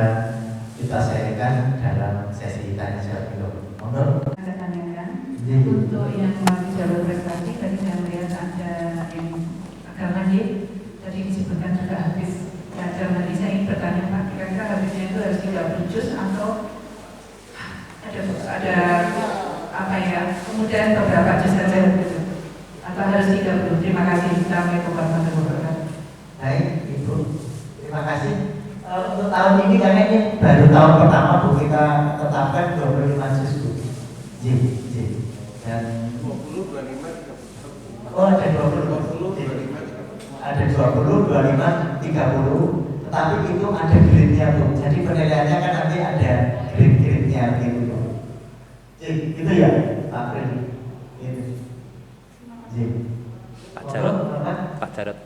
kita sharingkan dalam sesi tanya jawab itu. Monggo. Saya tanyakan untuk yang melalui jalur prestasi, tadi saya melihat ada yang agak lanjut. Tadi disebutkan juga habis belajar. Nanti saya ingin bertanya Pak, kira-kira habisnya itu harus 30 juz atau ada apa ya, kemudian beberapa juz saja gitu, atau atau harus 30? Terima kasih. Assalamualaikum warahmatullahi wabarakatuh. Baik, Ibu. Terima kasih. Untuk tahun ini karena ini baru tahun pertama Bu kita tetapkan 25 juz Bu. J. Dan 20, 25, 30. oh ada 20, 25, 30. ada 20, 25, 30. Tetapi itu ada grade-nya Bu. Jadi penilaiannya kan nanti ada grade-nya gitu Bu. J. Itu ya Pak Freddy. Itu. J. Pak Jarod. Apa? Pak Jarod.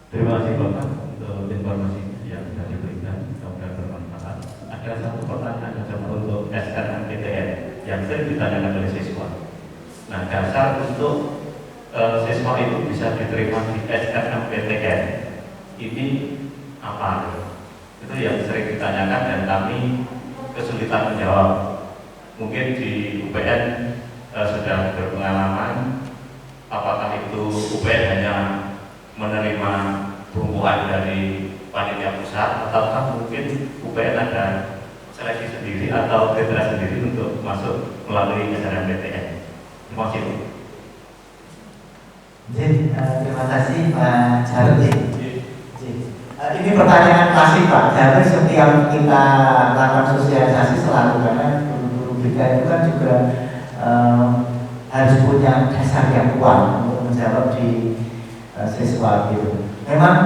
Terima kasih Bapak untuk informasi yang sudah diberikan, semoga bermanfaat. Ada satu pertanyaan untuk SNMPTN yang sering ditanyakan oleh siswa. Nah, dasar untuk siswa itu bisa diterima di SNMPTN ini apa? Itu yang sering ditanyakan dan kami kesulitan menjawab. Mungkin di UPN sudah berpengalaman, apakah itu UPN hanya menerima perempuan dari panitia pusat ataukah mungkin UPN ada seleksi sendiri atau kriteria sendiri untuk masuk melalui SNMPTN. Terima kasih. Terima kasih Pak Jarod. Ini pertanyaan klasik Pak. Jadi setiap kita lakukan sosialisasi selalu karena guru BK itu kan juga harus punya dasar yang kuat untuk menjawab di siswa gitu. Memang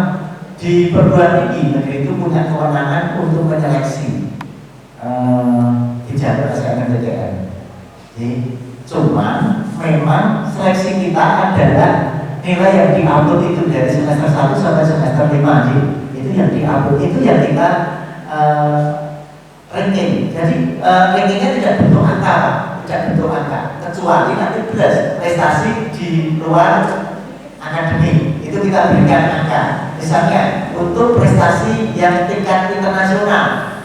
di perguruan tinggi negeri itu punya kewenangan untuk menyeleksi di jalur SNMPTN. Jadi cuman memang seleksi kita adalah nilai yang diupload itu dari semester 1 sampai semester 5 itu yang diupload itu yang kita ranking. Jadi rankingnya tidak bentuk angka, tidak bentuk angka, kecuali nanti plus prestasi di luar akademik itu kita berikan angka. Misalnya untuk prestasi yang tingkat internasional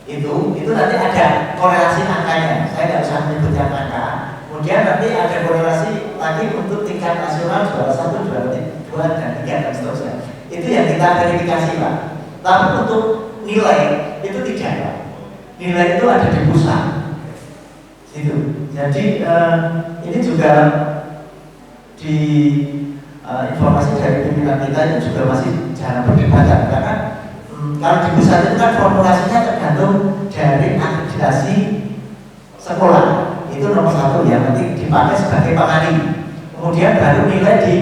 itu nanti ada korelasi angkanya. Saya tidak usah menyebutkan angka. Kemudian nanti ada korelasi lagi untuk tingkat nasional juara 1, juara 2, dan 3 dan seterusnya. Itu yang kita verifikasi Pak. Tapi untuk nilai itu tidak Pak. Nilai itu ada di pusat. Itu. Jadi ini juga di informasi dari pimpinan kita itu juga masih jarang perdebatan karena kalau di pusat itu kan formulasinya tergantung dari akreditasi sekolah. Itu nomor 1 ya, nanti dipakai sebagai pengali. Kemudian baru nilai di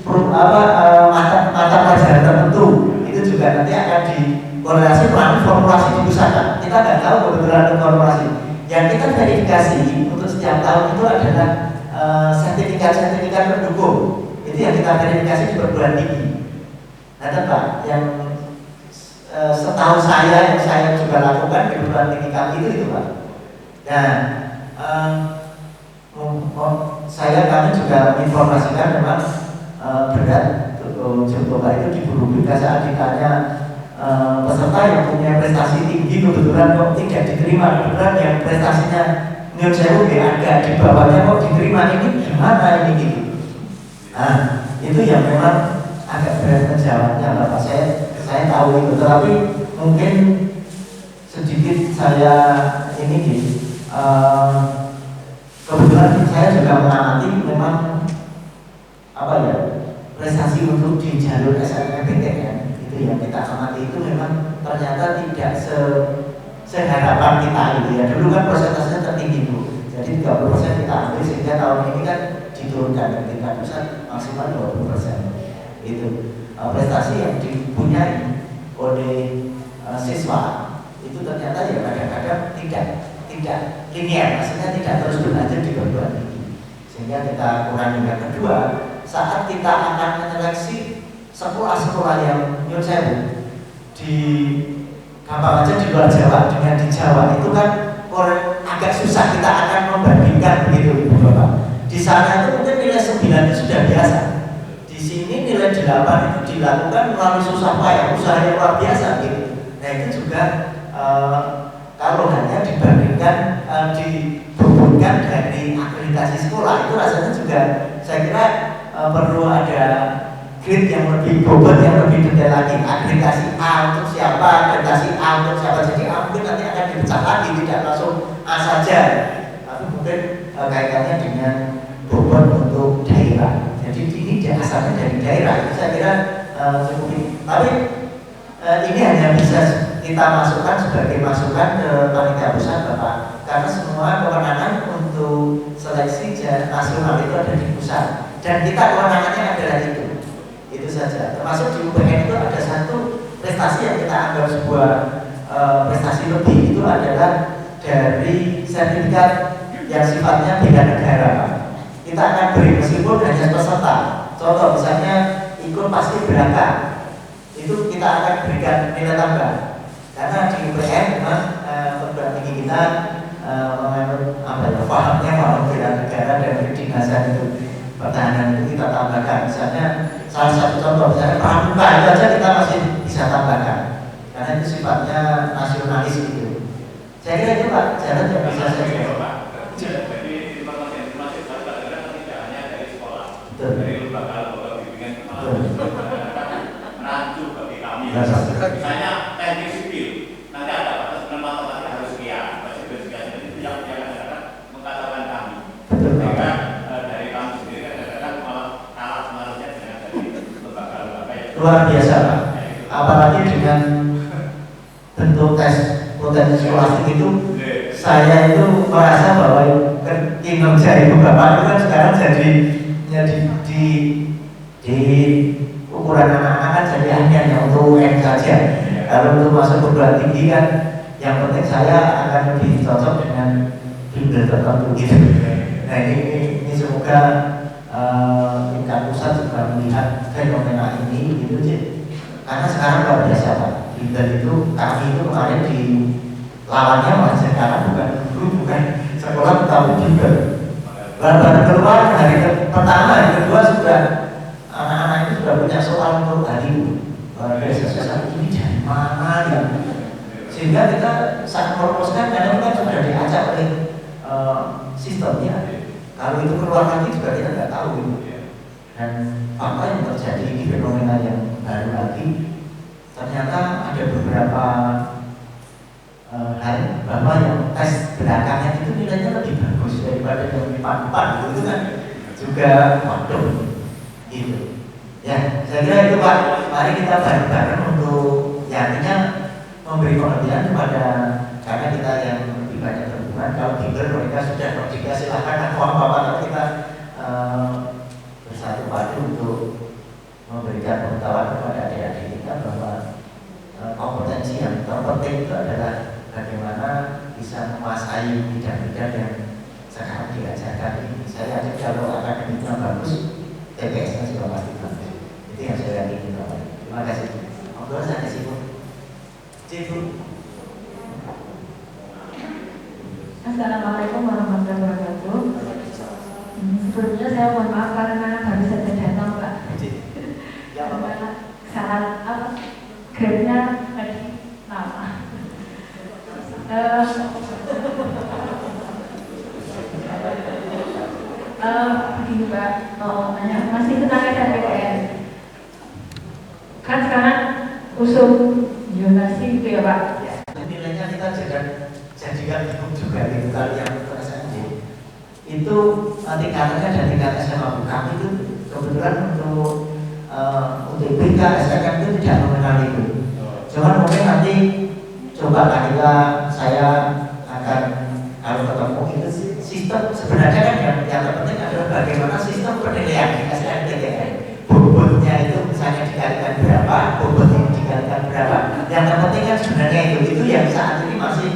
mata pelajaran tertentu itu juga nanti akan dikorelasi melalui formulasi di pusat. Kita nggak tahu kebetulan formulasi. Yang kita verifikasi untuk setiap tahun itu adalah sertifikat pendukung. Itu yang kita verifikasi di perguruan tinggi. Nah, Pak, yang setahu saya yang saya juga lakukan di perguruan tinggi kami itu Pak. Nah, kami juga menginformasikan memang berat coba itu di guru BK saat ditanya peserta yang punya prestasi tinggi kebetulan kok tidak diterima, kebetulan yang prestasinya nyun sewu agak di bawahnya kok diterima, ini gimana ini gitu. Nah, itu yang memang agak berat menjawabnya Bapak. Saya tahu itu, tetapi mungkin sedikit saya ini gitu. Kebetulan saya juga mengamati memang prestasi untuk di jalur SNMPTN itu yang kita amati itu memang ternyata tidak seharapan kita gitu ya. Dulu kan persentasenya tertinggi Bu, jadi 30% kita ambil sehingga tahun ini kan diturunkan dari tingkat pusat maksimal 20%. Itu prestasi yang dipunyai oleh siswa itu ternyata ya kadang-kadang tidak linear, maksudnya tidak terus berlanjut di perguruan tinggi, sehingga kita kurangi. Yang kedua, saat kita akan menyeleksi sekolah-sekolah yang nyun sewu di gampang aja di luar Jawa dengan di Jawa itu kan agak susah kita akan membandingkan begitu Ibu Bapak. Di sana itu mungkin nilai 9 itu sudah biasa. Di sini nilai 8 itu dilakukan melalui susah payah, usaha yang luar biasa gitu. Nah itu juga kalau hanya dibandingkan dihubungkan dari akreditasi sekolah itu rasanya juga saya kira perlu ada grid yang lebih bobot, yang lebih detail lagi. Akreditasi A untuk siapa, akreditasi A untuk siapa. Jadi A mungkin nanti akan dipecah lagi, tidak langsung A saja, tapi mungkin kaitannya dengan bobot untuk daerah. Jadi ini asalnya dari daerah. Itu saya kira cukup. Tapi ini hanya bisa kita masukkan sebagai masukan ke panitia pusat, Bapak, karena semua kewenangan untuk seleksi nasional itu ada di pusat dan kita kewenangannya adalah itu saja. Termasuk di UPN itu ada satu prestasi yang kita anggap sebuah prestasi lebih, itu adalah dari sertifikat yang sifatnya beda negara, Pak. Kita akan beri meskipun hanya peserta. Contoh misalnya ikut paskibraka, itu kita akan berikan nilai tambah. Karena di UPN memang perguruan tinggi kita menganut pahamnya paham bela negara dan kedinasan itu pertahanan itu kita tambahkan. Misalnya salah satu contoh misalnya pramuka itu aja kita masih bisa tambahkan karena itu sifatnya nasionalis itu. Saya kira itu Pak jalan yang bisa saya jawab. Jadi informasi tidak hanya dari sekolah, Betul. dari lembaga bimbingan menantu bagi kami. Misalnya teknik sipil, nanti ada batas matematika harus sekian, spesifikasi itu yang kadang-kadang mengatakan kami. Sehingga dari kami sendiri kadang-kadang malah kalah sebenarnya dengan dari lembaga-lembaga yang Luar biasa Pak. Apalagi dengan bentuk tes potensi skolastik itu, saya itu merasa bahwa kinerja ibu bapak itu kan sekarang jadi di ukuran anak-anak kan jadi hanya untuk UN saja. Kalau untuk masuk perguruan tinggi kan yang penting saya akan lebih cocok dengan bimbel tertentu gitu. Nah ini semoga tingkat pusat juga melihat fenomena ini gitu sih. Karena sekarang luar biasa Pak. Bimbel itu kami itu kemarin di lawannya malah sekarang bukan guru, bukan sekolah tapi bimbel. Baru keluar hari pertama, hari kedua sudah anak-anak itu sudah punya soal untuk hari itu. Biasa ini dari mana ya? Sehingga kita saat merumuskan karena kan sudah diacak oleh sistemnya. Kalau itu keluar nanti juga kita nggak tahu gitu. Dan apa yang terjadi di fenomena yang baru lagi, ternyata ada beberapa hal bahwa yang tes belakangan itu nilainya lebih bagus daripada yang depan-depan itu kan juga waduh gitu. Ya, saya kira itu Pak. Mari kita bareng-bareng untuk ya artinya memberi pengertian kepada karena kita yang lebih banyak berhubungan. Kalau bimbel mereka sudah merdeka silahkan aku apa-apa, tapi kita bersatu padu untuk memberikan pengetahuan kepada adik-adik kita bahwa kompetensi yang terpenting itu adalah bagaimana bisa menguasai bidang-bidang yang sekarang diajarkan ini. Saya yakin kalau akademiknya bagus, TPS-nya juga pasti bagus. Itu yang saya yakin. Terima kasih. Monggo saya kasih Bu. Cipu. Assalamualaikum warahmatullahi wabarakatuh. Sebelumnya saya mohon maaf karena baru saja datang Pak. Ya Pak. Salah apa? Grade-nya tadi nama. Begini Pak, masih tentang SNMPTN. Kan sekarang usung zonasi gitu ya Pak. Nilainya kita jadikan hidup juga gitu kalau yang SMJ itu tingkatannya dan tingkat SMA bukan itu kebetulan untuk UTBK, SKM itu tidak mengenal itu. Cuman mungkin nanti coba kita saya akan kalau ketemu itu sistem sebenarnya kan yang terpenting adalah bagaimana sistem penilaian di SNMPTN. Bobotnya itu misalnya dikalikan berapa, bobot ini dikalikan berapa. Yang terpenting kan sebenarnya itu yang saat ini masih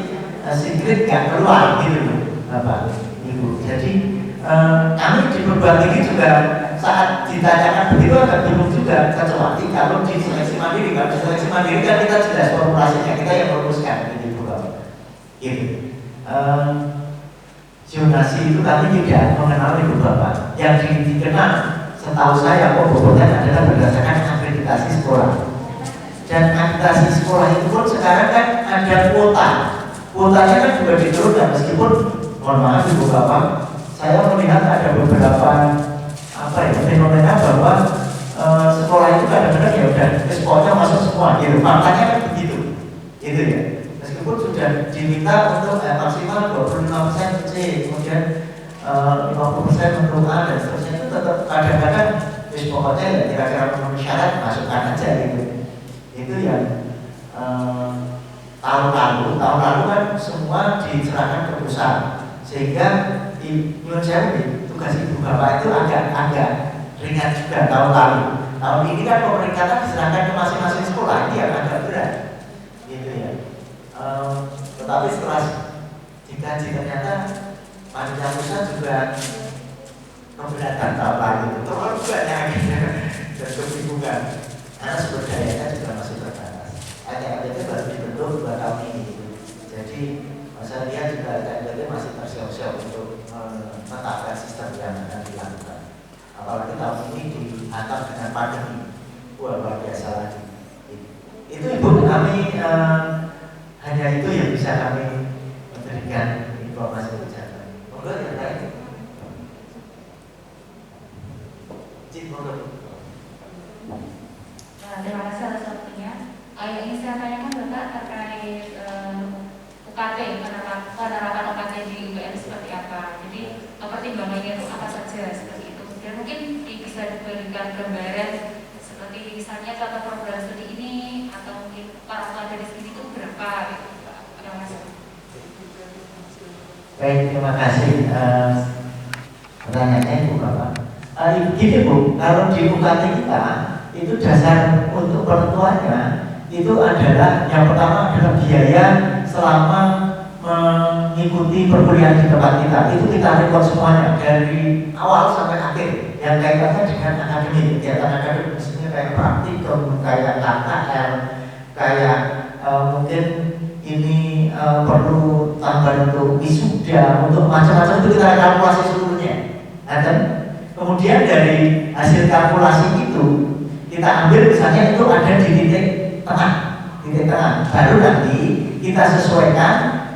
secret nggak keluar gitu loh, Bapak Ibu. Jadi kami di perguruan tinggi juga saat ditanyakan begitu agak bingung juga, kecuali kalau di seleksi mandiri. Kalau di seleksi mandiri kan kita jelas formulasinya, kita yang merumuskan gitu Bapak. Gitu. Zonasi itu kami tidak mengenal itu Bapak. Yang dikenal setahu saya bobotnya adalah berdasarkan akreditasi sekolah. Dan akreditasi sekolah itu pun sekarang kan ada kuota. Kuotanya kan juga diturunkan meskipun mohon maaf Ibu Bapak, saya melihat ada beberapa fenomena bahwa sekolah itu kadang-kadang ya udah pokoknya masuk semua gitu, faktanya kan begitu itu ya. Meskipun sudah diminta untuk maksimal 25% C, kemudian 50% untuk A dan seterusnya, itu tetap kadang-kadang pokoknya ya kira-kira memenuhi syarat masukkan aja gitu. Itu yang tahun lalu kan semua diserahkan ke pusat, sehingga menurut saya tugas ibu bapak itu agak ringan juga tahun lalu. Tahun ini kan pemeringkatan diserahkan ke masing-masing sekolah, ini yang agak berat gitu ya. Tetapi setelah dikaji ternyata panitia pusat juga keberatan tahun lalu itu terlalu banyak akhirnya dan kebingungan karena sumber dayanya juga masih terbatas. ATMPT baru dibentuk 2 tahun ini gitu. Jadi saya lihat juga ATMPT masih tersiap-siap untuk menetapkan sistem yang akan dilakukan. Apalagi tahun ini dihantam dengan pandemi, luar biasa lagi. Itu ibu kami hanya itu yang bisa kami memberikan informasi bicara. Monggo yang lain. Terima kasih atas waktunya. Yang ingin saya tanyakan Bapak terkait UKT, penerapan UKT di UGM seperti apa. Jadi pertimbangannya itu apa saja seperti itu. Dan mungkin bisa diberikan gambaran seperti misalnya contoh program studi ini atau mungkin para UKT di sini itu berapa gitu, Pak. Terima kasih. Baik, terima kasih. Pertanyaannya Ibu Bapak. Gini Bu, kalau di UKT kita itu dasar untuk penentuannya itu adalah yang pertama adalah biaya selama mengikuti perkuliahan di tempat kita. Itu kita rekod semuanya dari awal sampai akhir yang kaitannya dengan akademik, kegiatan akademik, misalnya kayak praktikum, kayak KKL, kayak mungkin ini perlu tambahan untuk wisuda, untuk macam-macam itu kita kalkulasi seluruhnya. Kemudian dari hasil kalkulasi itu kita ambil misalnya itu ada di titik tengah, baru nanti kita sesuaikan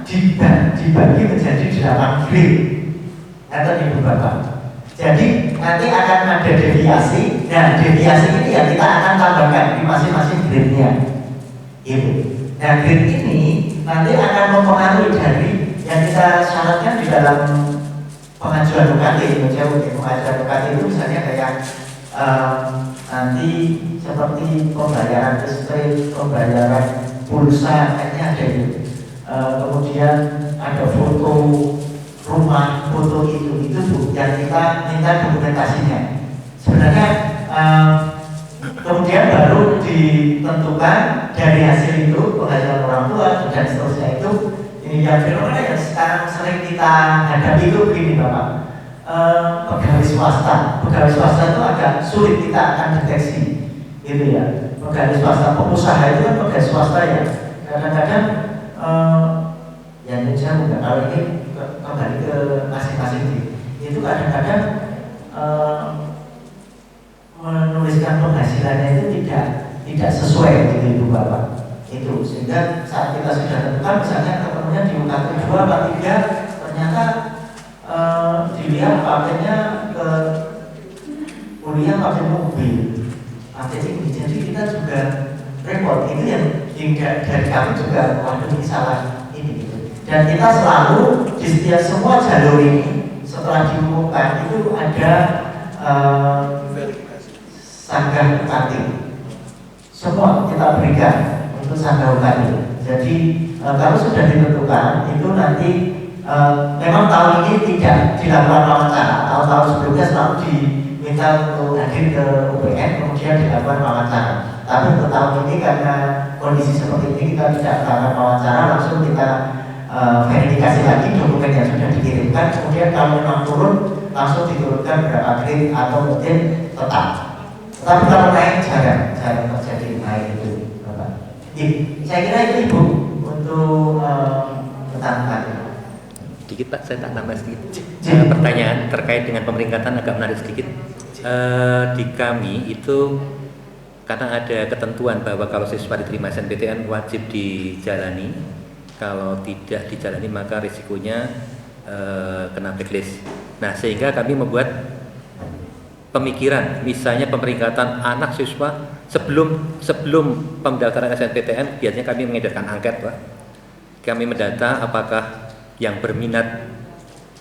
dibagi menjadi 8 grade atau Ibu Bapak. Jadi nanti akan ada deviasi. Nah, deviasi ini ya kita akan tambahkan di masing-masing grade-nya. Gitu. Nah, grade ini nanti akan mempengaruhi dari yang kita syaratkan di dalam pengajuan UKT. Pengajuan UKT itu misalnya kayak nanti seperti pembayaran listrik, pembayaran pulsa, kayaknya ada itu. Kemudian ada foto rumah, foto itu Bu, yang kita minta dokumentasinya. Sebenarnya kemudian baru ditentukan dari hasil itu penghasilan orang tua dan seterusnya itu. Ini yang fenomena yang sekarang sering kita hadapi itu begini Bapak. Pegawai swasta itu agak sulit kita akan deteksi, gitu ya. Pegawai swasta, pengusaha itu kan pegawai swasta ya. Kadang-kadang yang saya bukan kalau ini kembali ke masing-masing itu kadang-kadang menuliskan penghasilannya itu tidak sesuai gitu Ibu Bapak. Itu sehingga saat kita sudah tentukan misalnya ketemunya di UKT 2 atau 3 ternyata dilihat pakainya ke kuliah pakai mobil, pakai ini, jadi kita juga repot. Itu yang dari kami juga waduh ini salah ini gitu. Dan kita selalu di setiap semua jalur ini setelah diumumkan itu ada sanggah UKT, semua kita berikan untuk sanggah UKT. Jadi kalau sudah ditentukan itu nanti memang tahun ini tidak dilakukan wawancara. Tahun-tahun sebelumnya selalu diminta untuk hadir ke UPN kemudian dilakukan wawancara. Tapi untuk tahun ini karena kondisi seperti ini kita tidak melakukan wawancara, langsung kita verifikasi lagi dokumen yang sudah dikirimkan. Kemudian kalau memang turun langsung diturunkan berapa grade atau mungkin tetap. Tetapi kalau naik jarang terjadi naik itu, Bapak. Saya kira itu Ibu untuk tentang sedikit Pak, saya tak nambah sedikit. Pertanyaan terkait dengan pemeringkatan agak menarik sedikit. Di kami itu karena ada ketentuan bahwa kalau siswa diterima SNMPTN wajib dijalani, kalau tidak dijalani maka risikonya kena blacklist. Nah, sehingga kami membuat pemikiran, misalnya pemeringkatan anak siswa sebelum pendaftaran SNPTN biasanya kami mengedarkan angket, Pak. Kami mendata apakah yang berminat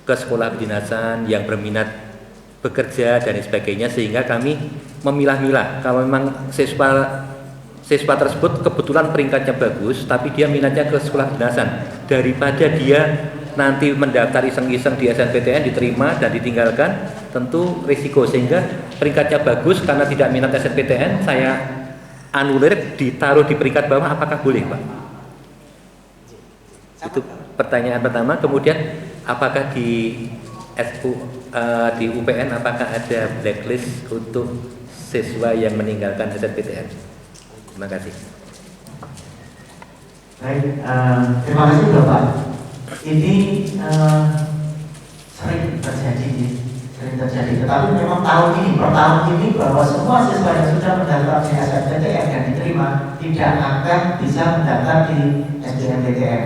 ke sekolah kedinasan, yang berminat bekerja dan sebagainya, sehingga kami memilah-milah. Kalau memang siswa tersebut kebetulan peringkatnya bagus, tapi dia minatnya ke sekolah kedinasan, daripada dia nanti mendaftar iseng-iseng di SNPTN diterima dan ditinggalkan, tentu risiko. Sehingga peringkatnya bagus karena tidak minat SNPTN, saya anulir, ditaruh di peringkat bawah, apakah boleh, Pak? Itu pertanyaan pertama. Kemudian apakah di di UPN apakah ada blacklist untuk siswa yang meninggalkan SNPTN? Terima kasih. Baik, terima kasih Bapak. Ini sering terjadi, tetapi memang per tahun ini bahwa semua siswa yang sudah mendaftar di SNPTN yang diterima tidak akan bisa mendaftar di SBMPTN.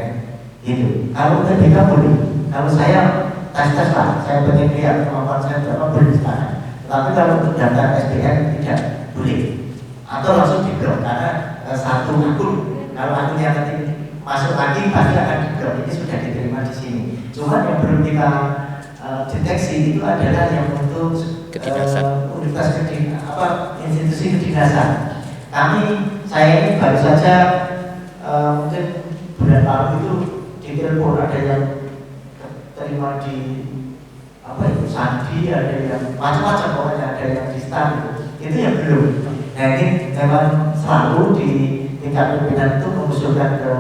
Gitu. Kalau UTBK boleh, kalau saya tes lah, saya pengen lihat kemampuan saya berapa, boleh sekarang. Tetapi kalau mendaftar SBM tidak boleh, atau langsung di-blok karena satu akun. Kalau akunnya nanti masuk lagi pasti akan di-blok. Ini sudah diterima di sini. Cuma yang belum kita deteksi itu adalah yang untuk kedinasan, institusi kedinasan. Saya ini baru saja mungkin bulan lalu itu di telepon ada yang terima di Sandi, ada yang macam-macam, pokoknya ada yang di STAN itu yang belum. Nah ini memang selalu di tingkat pimpinan itu mengusulkan ke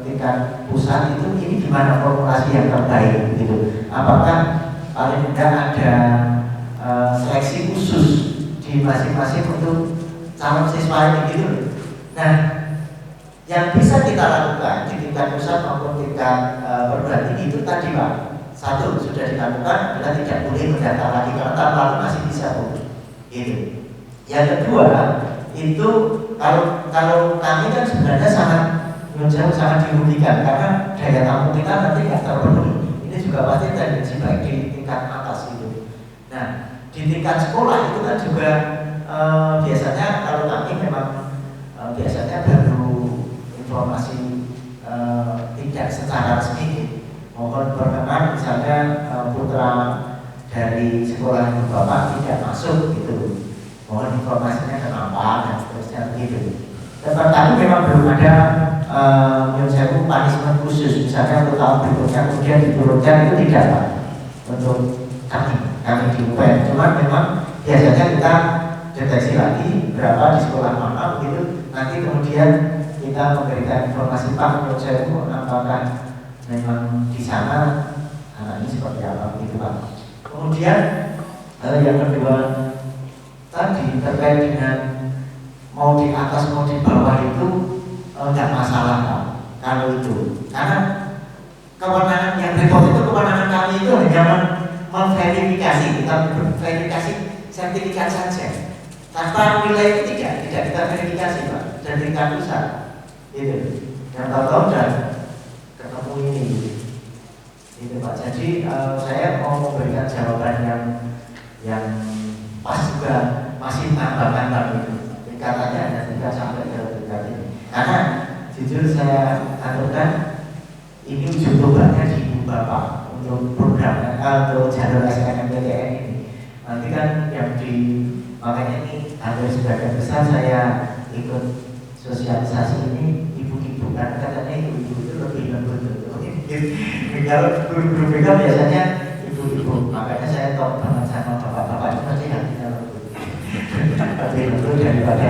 tingkat pusat itu ini gimana formulasi yang terbaik gitu. Apakah paling tidak ada seleksi khusus di masing-masing untuk calon siswa ini gitu. Nah, yang bisa kita lakukan di tingkat pusat maupun tingkat perguruan tinggi itu tadi Pak, satu sudah dilakukan adalah tidak boleh mendaftar lagi karena tahun lalu masih bisa Bu. Gitu. Yang kedua itu kalau kami kan sebenarnya sangat dirugikan karena daya tampung kita nanti nggak terpenuhi. Ini juga pasti tendensi baik di tingkat atas itu. Nah di tingkat sekolah itu kan juga biasanya kalau kami memang biasanya baru informasi tidak secara resmi. Mohon berkenan misalnya putra dari sekolah ibu bapak tidak masuk gitu. Mohon informasinya kenapa dan seterusnya begitu. Tetapi memang belum ada punishment khusus misalnya untuk tahun berikutnya kemudian diturunkan itu tidak Pak untuk kami di UPN. Cuma memang biasanya kita deteksi lagi berapa di sekolah mana begitu. Nanti kemudian kita memberikan informasi Pak menurut saya apakah memang di sana ini seperti apa begitu Pak. Kemudian yang kedua tadi terkait dengan mau di atas mau di bawah itu enggak masalah Pak kalau itu, karena kewenangan yang repot itu kewenangan kami itu hanya memverifikasi, kita verifikasi sertifikat saja tanpa nilai itu tidak kita verifikasi Pak dan tingkat pusat itu yang tahu-tahu dan ketemu ini itu Pak. Jadi saya mau memberikan jawaban yang pas juga masih tambah-tambah itu tingkatannya ada 3 sampai ke tingkat ini. Karena jujur saya aturkan ini uji cobanya di ibu bapak untuk program untuk jalur SNMPTN ini. Nanti kan yang makanya ini hampir sebagian besar saya ikut sosialisasi ini ibu-ibu karena katanya ibu-ibu itu lebih lembut. Kalau guru-guru BK biasanya ibu-ibu, makanya saya tahu banget sama bapak-bapak itu pasti hatinya lembut. Lebih lembut daripada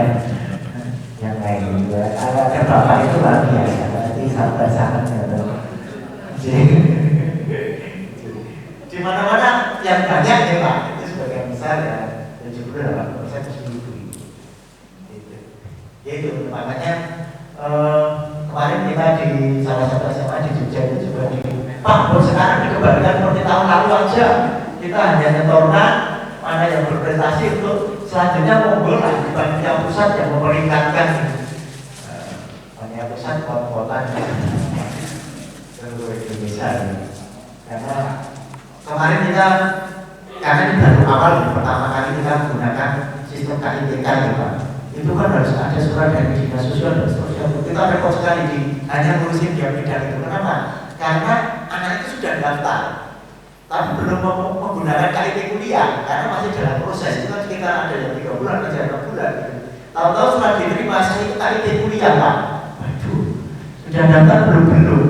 yang lain juga. Ada bapak itu luar biasa, berarti sahabat-sahabat di mana-mana yang banyak ya Pak, itu sebagian besar ya 78% ibu-ibu. Itu makanya kemarin kita di salah satu SMA di Jogja itu juga Pak, sekarang dikembalikan seperti tahun lalu aja. Kita hanya nyetorkan mana yang berprestasi untuk selanjutnya monggo lah dibanding yang pusat yang memeringkatkan banyak pusat kota seluruh Indonesia. Karena kemarin kita karena ini baru awal pertama kali kita menggunakan KIPK ya Pak, itu kan harus ada surat dari dinas sosial dan seterusnya. Kita repot sekali hanya ngurusin dia bidang itu. Kenapa? Karena anak itu sudah daftar, tapi belum menggunakan KIP kuliah karena masih dalam proses. Itu kan sekitar ada yang 3 bulan, ada 6 bulan. Tahu-tahu setelah diterima saya itu KIP kuliah Pak. Waduh, sudah daftar belum?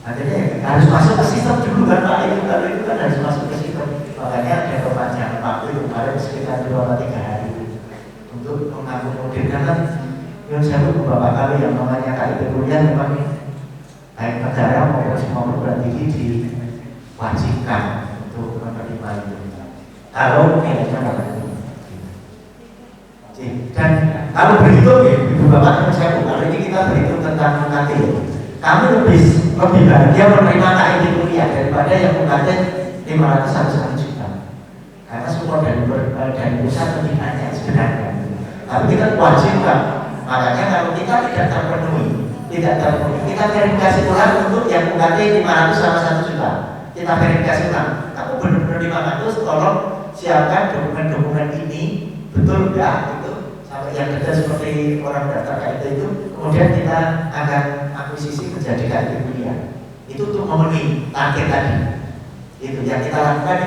Akhirnya harus masuk ke sistem dulu kan Pak. Itu kan harus masuk ke sistem. Makanya ada perpanjangan waktu itu kemarin sekitar 2-3 hari untuk mengakomodir karena yang saya beberapa kali yang namanya KIP kuliah memang baik negara maupun semua perguruan tinggi diwajibkan untuk menerima itu. Kalau nilainya bagus. Dan kalau berhitung ya, Ibu Bapak teman saya, kalau ini kita berhitung tentang UKT, kami lebih bahagia menerima KIP kuliah daripada yang UKT 500 juta. Karena semua dari pusat lebih banyak sebenarnya. Tapi kita wajib Pak. Makanya kalau kita tidak terpenuhi, kita verifikasi ulang untuk yang UKT 500 sama 1 juta. Kita verifikasi ulang. Kamu benar-benar 500, tolong siapkan dokumen-dokumen ini betul enggak itu sampai yang detail seperti orang daftar KIP itu. Kemudian kita akan akuisisi menjadi KIP kuliah. Itu untuk memenuhi target tadi. Itu yang kita lakukan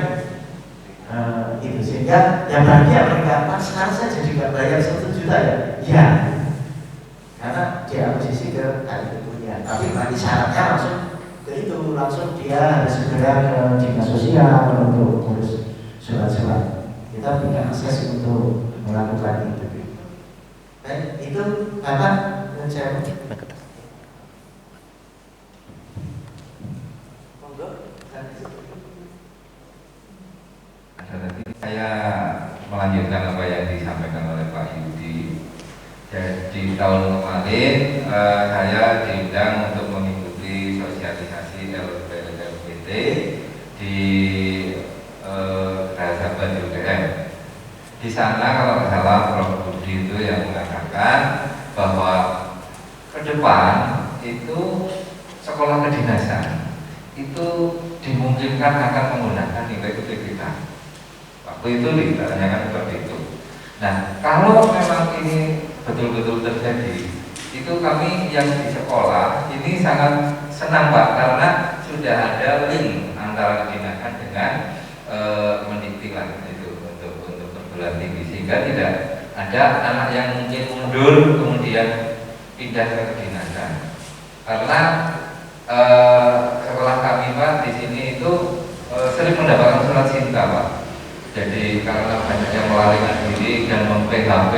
itu sehingga yang bahagia mereka Pak sekarang saya jadi nggak bayar 1 juta ya. Ya. Karena dia akuisisi ke KIP kuliah. Tapi nanti syaratnya langsung ke itu, langsung dia harus segera ke dinas sosial untuk ngurus surat-surat. Kita punya akses untuk melakukan itu. Itu apa? Saya Saya melanjutkan apa yang disampaikan oleh Pak Yudi. Jadi tahun kemarin saya diundang untuk mengikuti sosialisasi LPLMPT di Sahabat UGM. Di sana kalau nggak salah Prof. Budi itu yang mengatakan bahwa ke depan itu sekolah kedinasan itu dimungkinkan akan menggunakan nilai UTBK. Waktu itu ditanyakan seperti itu. Nah, kalau memang ini betul-betul terjadi, itu kami yang di sekolah ini sangat senang Pak, karena sudah ada link antara kedinasan dengan Mendiktilah itu untuk perguruan tinggi, sehingga tidak ada anak yang mungkin mundur kemudian pindah ke kedinasan. Karena sekolah kami Pak di sini itu sering mendapatkan surat cinta Pak. Jadi karena banyak yang melarikan diri dan mem-PHP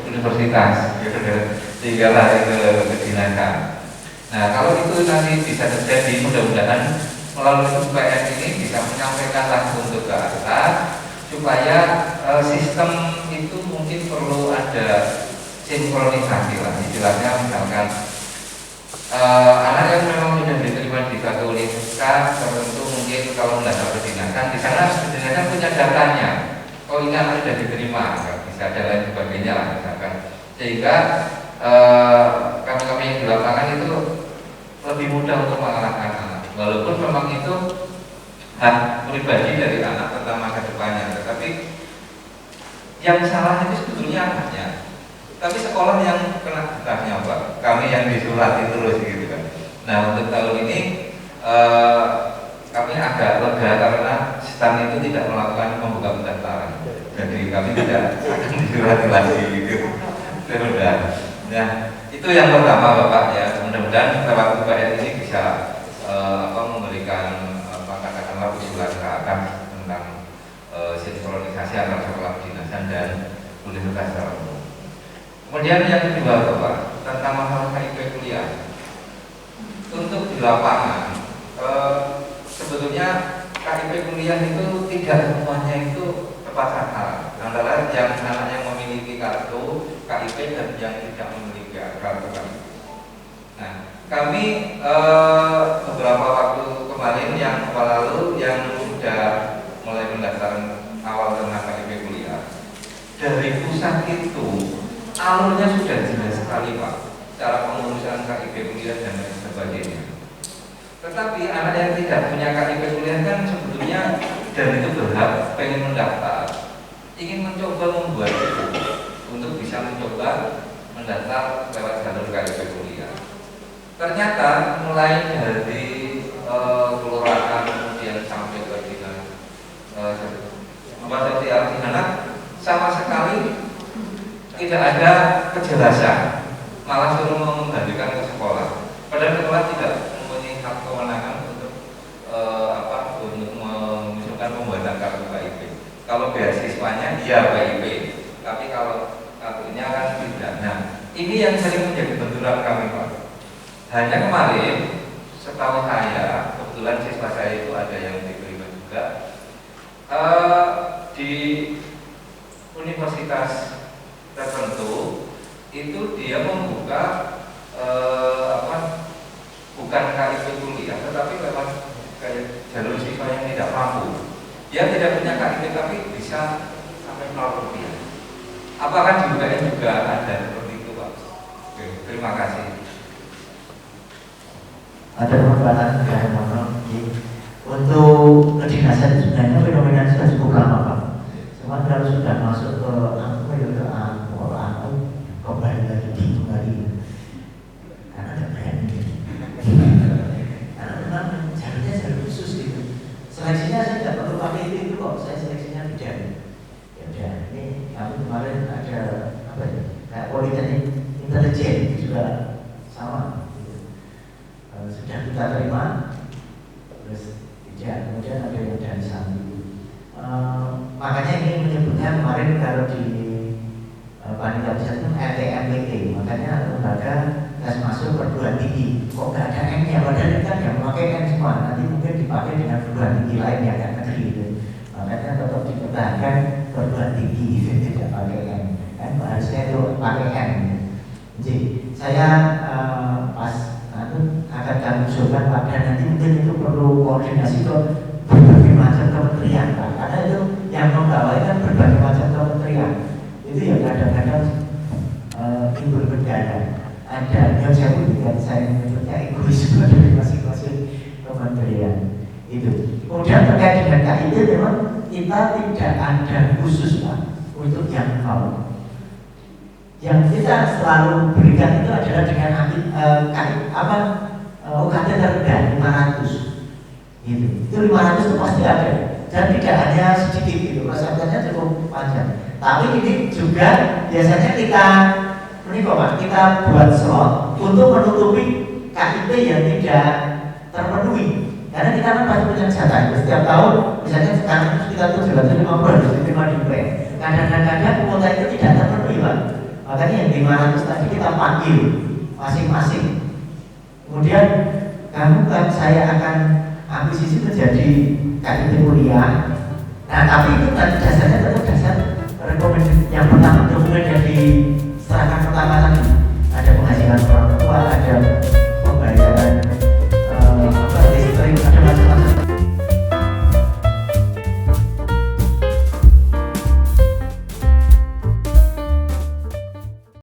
universitas, sehingga lari ke kedinasan. Nah, kalau itu nanti bisa terjadi, mudah-mudahan melalui UPN ini bisa menyampaikan langsung untuk ke atas, supaya sistem itu mungkin perlu ada sinkronisasi lah, istilahnya misalkan anak yang memang sudah diterima di satu universitas tertentu, mungkin kalau mendaftar kedinasan, di sana kedinasan punya datanya. Oh, ini anak sudah diterima, bisa ada lain sebagainya lah misalkan. Sehingga kami-kami yang di lapangan itu lebih mudah untuk mengarahkan anak. Walaupun memang itu hak pribadi dari anak tentang masa depannya, tetapi yang salah itu sebetulnya anaknya. Tapi sekolah yang kena getahnya Pak, kami yang disurati terus gitu kan. Nah, untuk tahun ini kami agak lega karena STAN itu tidak melakukan membuka pendaftaran. Jadi kami tidak akan disurati lagi gitu. Sudah. Nah, itu yang pertama Bapak ya. Mudah-mudahan lewat UPN ini bisa memberikan katakanlah usulan ke atas tentang sinkronisasi antara sekolah kedinasan dan universitas secara umum. Kemudian yang kedua Bapak, tentang masalah KIP kuliah. Untuk di lapangan, sebetulnya KIP kuliah itu tidak semuanya itu tepat sasaran. Antara yang anak yang memiliki kartu KIP dan yang tidak memiliki kartu KIP. Nah, kami beberapa waktu kemarin yang lalu yang sudah mulai pendaftaran awal tentang KIP kuliah, dari pusat itu alurnya sudah jelas sekali Pak, cara pengurusan KIP kuliah dan lain sebagainya. Tetapi anak yang tidak punya KIP kuliah kan sebetulnya dan itu berhak pengen mendaftar, ingin mencoba membuat itu, mencoba mendaftar lewat jalur KIP kuliah. Ternyata mulai dari kelurahan kemudian sampai ke dinas sosial di sana sama sekali tidak ada kejelasan, malah suruh mengembalikan ke sekolah. Padahal sekolah tidak mempunyai hak kewenangan untuk untuk mengusulkan pembuatan kartu KIP. Kalau beasiswanya iya KIP, tapi kalau kartunya kan tidak. Nah, ini yang sering menjadi benturan kami, Pak. Hanya kemarin, setahu saya, kebetulan siswa saya itu ada yang diterima juga di universitas tertentu itu dia membuka bukan KIP kuliah, tetapi lewat jalur siswa yang tidak mampu. Dia tidak punya KIP tapi bisa sampai 0 rupiah. Apakah di UGM juga ada seperti itu, Pak? Oke, terima kasih. Ada perubahan yang untuk kedinasan sebenarnya fenomena sudah cukup lama, Pak. Cuma kalau sudah masuk ke kembali lagi kembali karena ada brand karena memang jalurnya jalur khusus gitu. Seleksinya saya tidak perlu pakai itu kok, saya seleksinya tidak. Ya udah, ini kami kemarin ada apa ya, kayak politeknik intelijen juga sama. Sudah kita terima, terus tidak, kemudian ada yang dari Sandi. Makanya ini menyebutnya kemarin kalau di panitia pusat itu LTMPT, makanya lembaga tes masuk perguruan tinggi. Kok nggak ada M-nya? Padahal ini kan yang memakai M semua, nanti mungkin dipakai dengan perguruan tinggi lain ya kan negeri itu. Makanya tetap dipertahankan perguruan tinggi, tidak pakai M. Kan harusnya itu pakai M. Jadi saya pas akan kami usulkan pada nanti mungkin itu perlu koordinasi ke berbagai macam kementerian, Pak. Karena itu yang membawa kan berbagai macam kementerian. Itu yang kadang-kadang timbul berdana. Ada yang saya butuhkan, saya menyebutnya egoisme dari masing-masing kementerian. Itu. Kemudian terkait dengan KIP memang kita tidak ada khusus, Pak, untuk yang mau. Yang kita selalu berikan itu adalah dengan UKT terendah 500 gitu. Itu 500 itu pasti ada dan tidak hanya sedikit gitu, prosentanya cukup panjang. Tapi ini juga biasanya kita kita buat slot untuk menutupi KIP yang tidak terpenuhi. Karena kita kan pasti punya kesehatan setiap tahun, misalnya sekarang kita 750 harus diterima di UPN. Kadang-kadang kuota itu tidak terpenuhi, Pak. Makanya yang 500 tadi kita panggil masing-masing. Kemudian saya akan akuisisi menjadi KIP kuliah. Nah, tapi itu tadi dasarnya tetap dasar rekomendasi yang pertama, dokumen yang diserahkan pertama tadi ada penghasilan orang tua, ada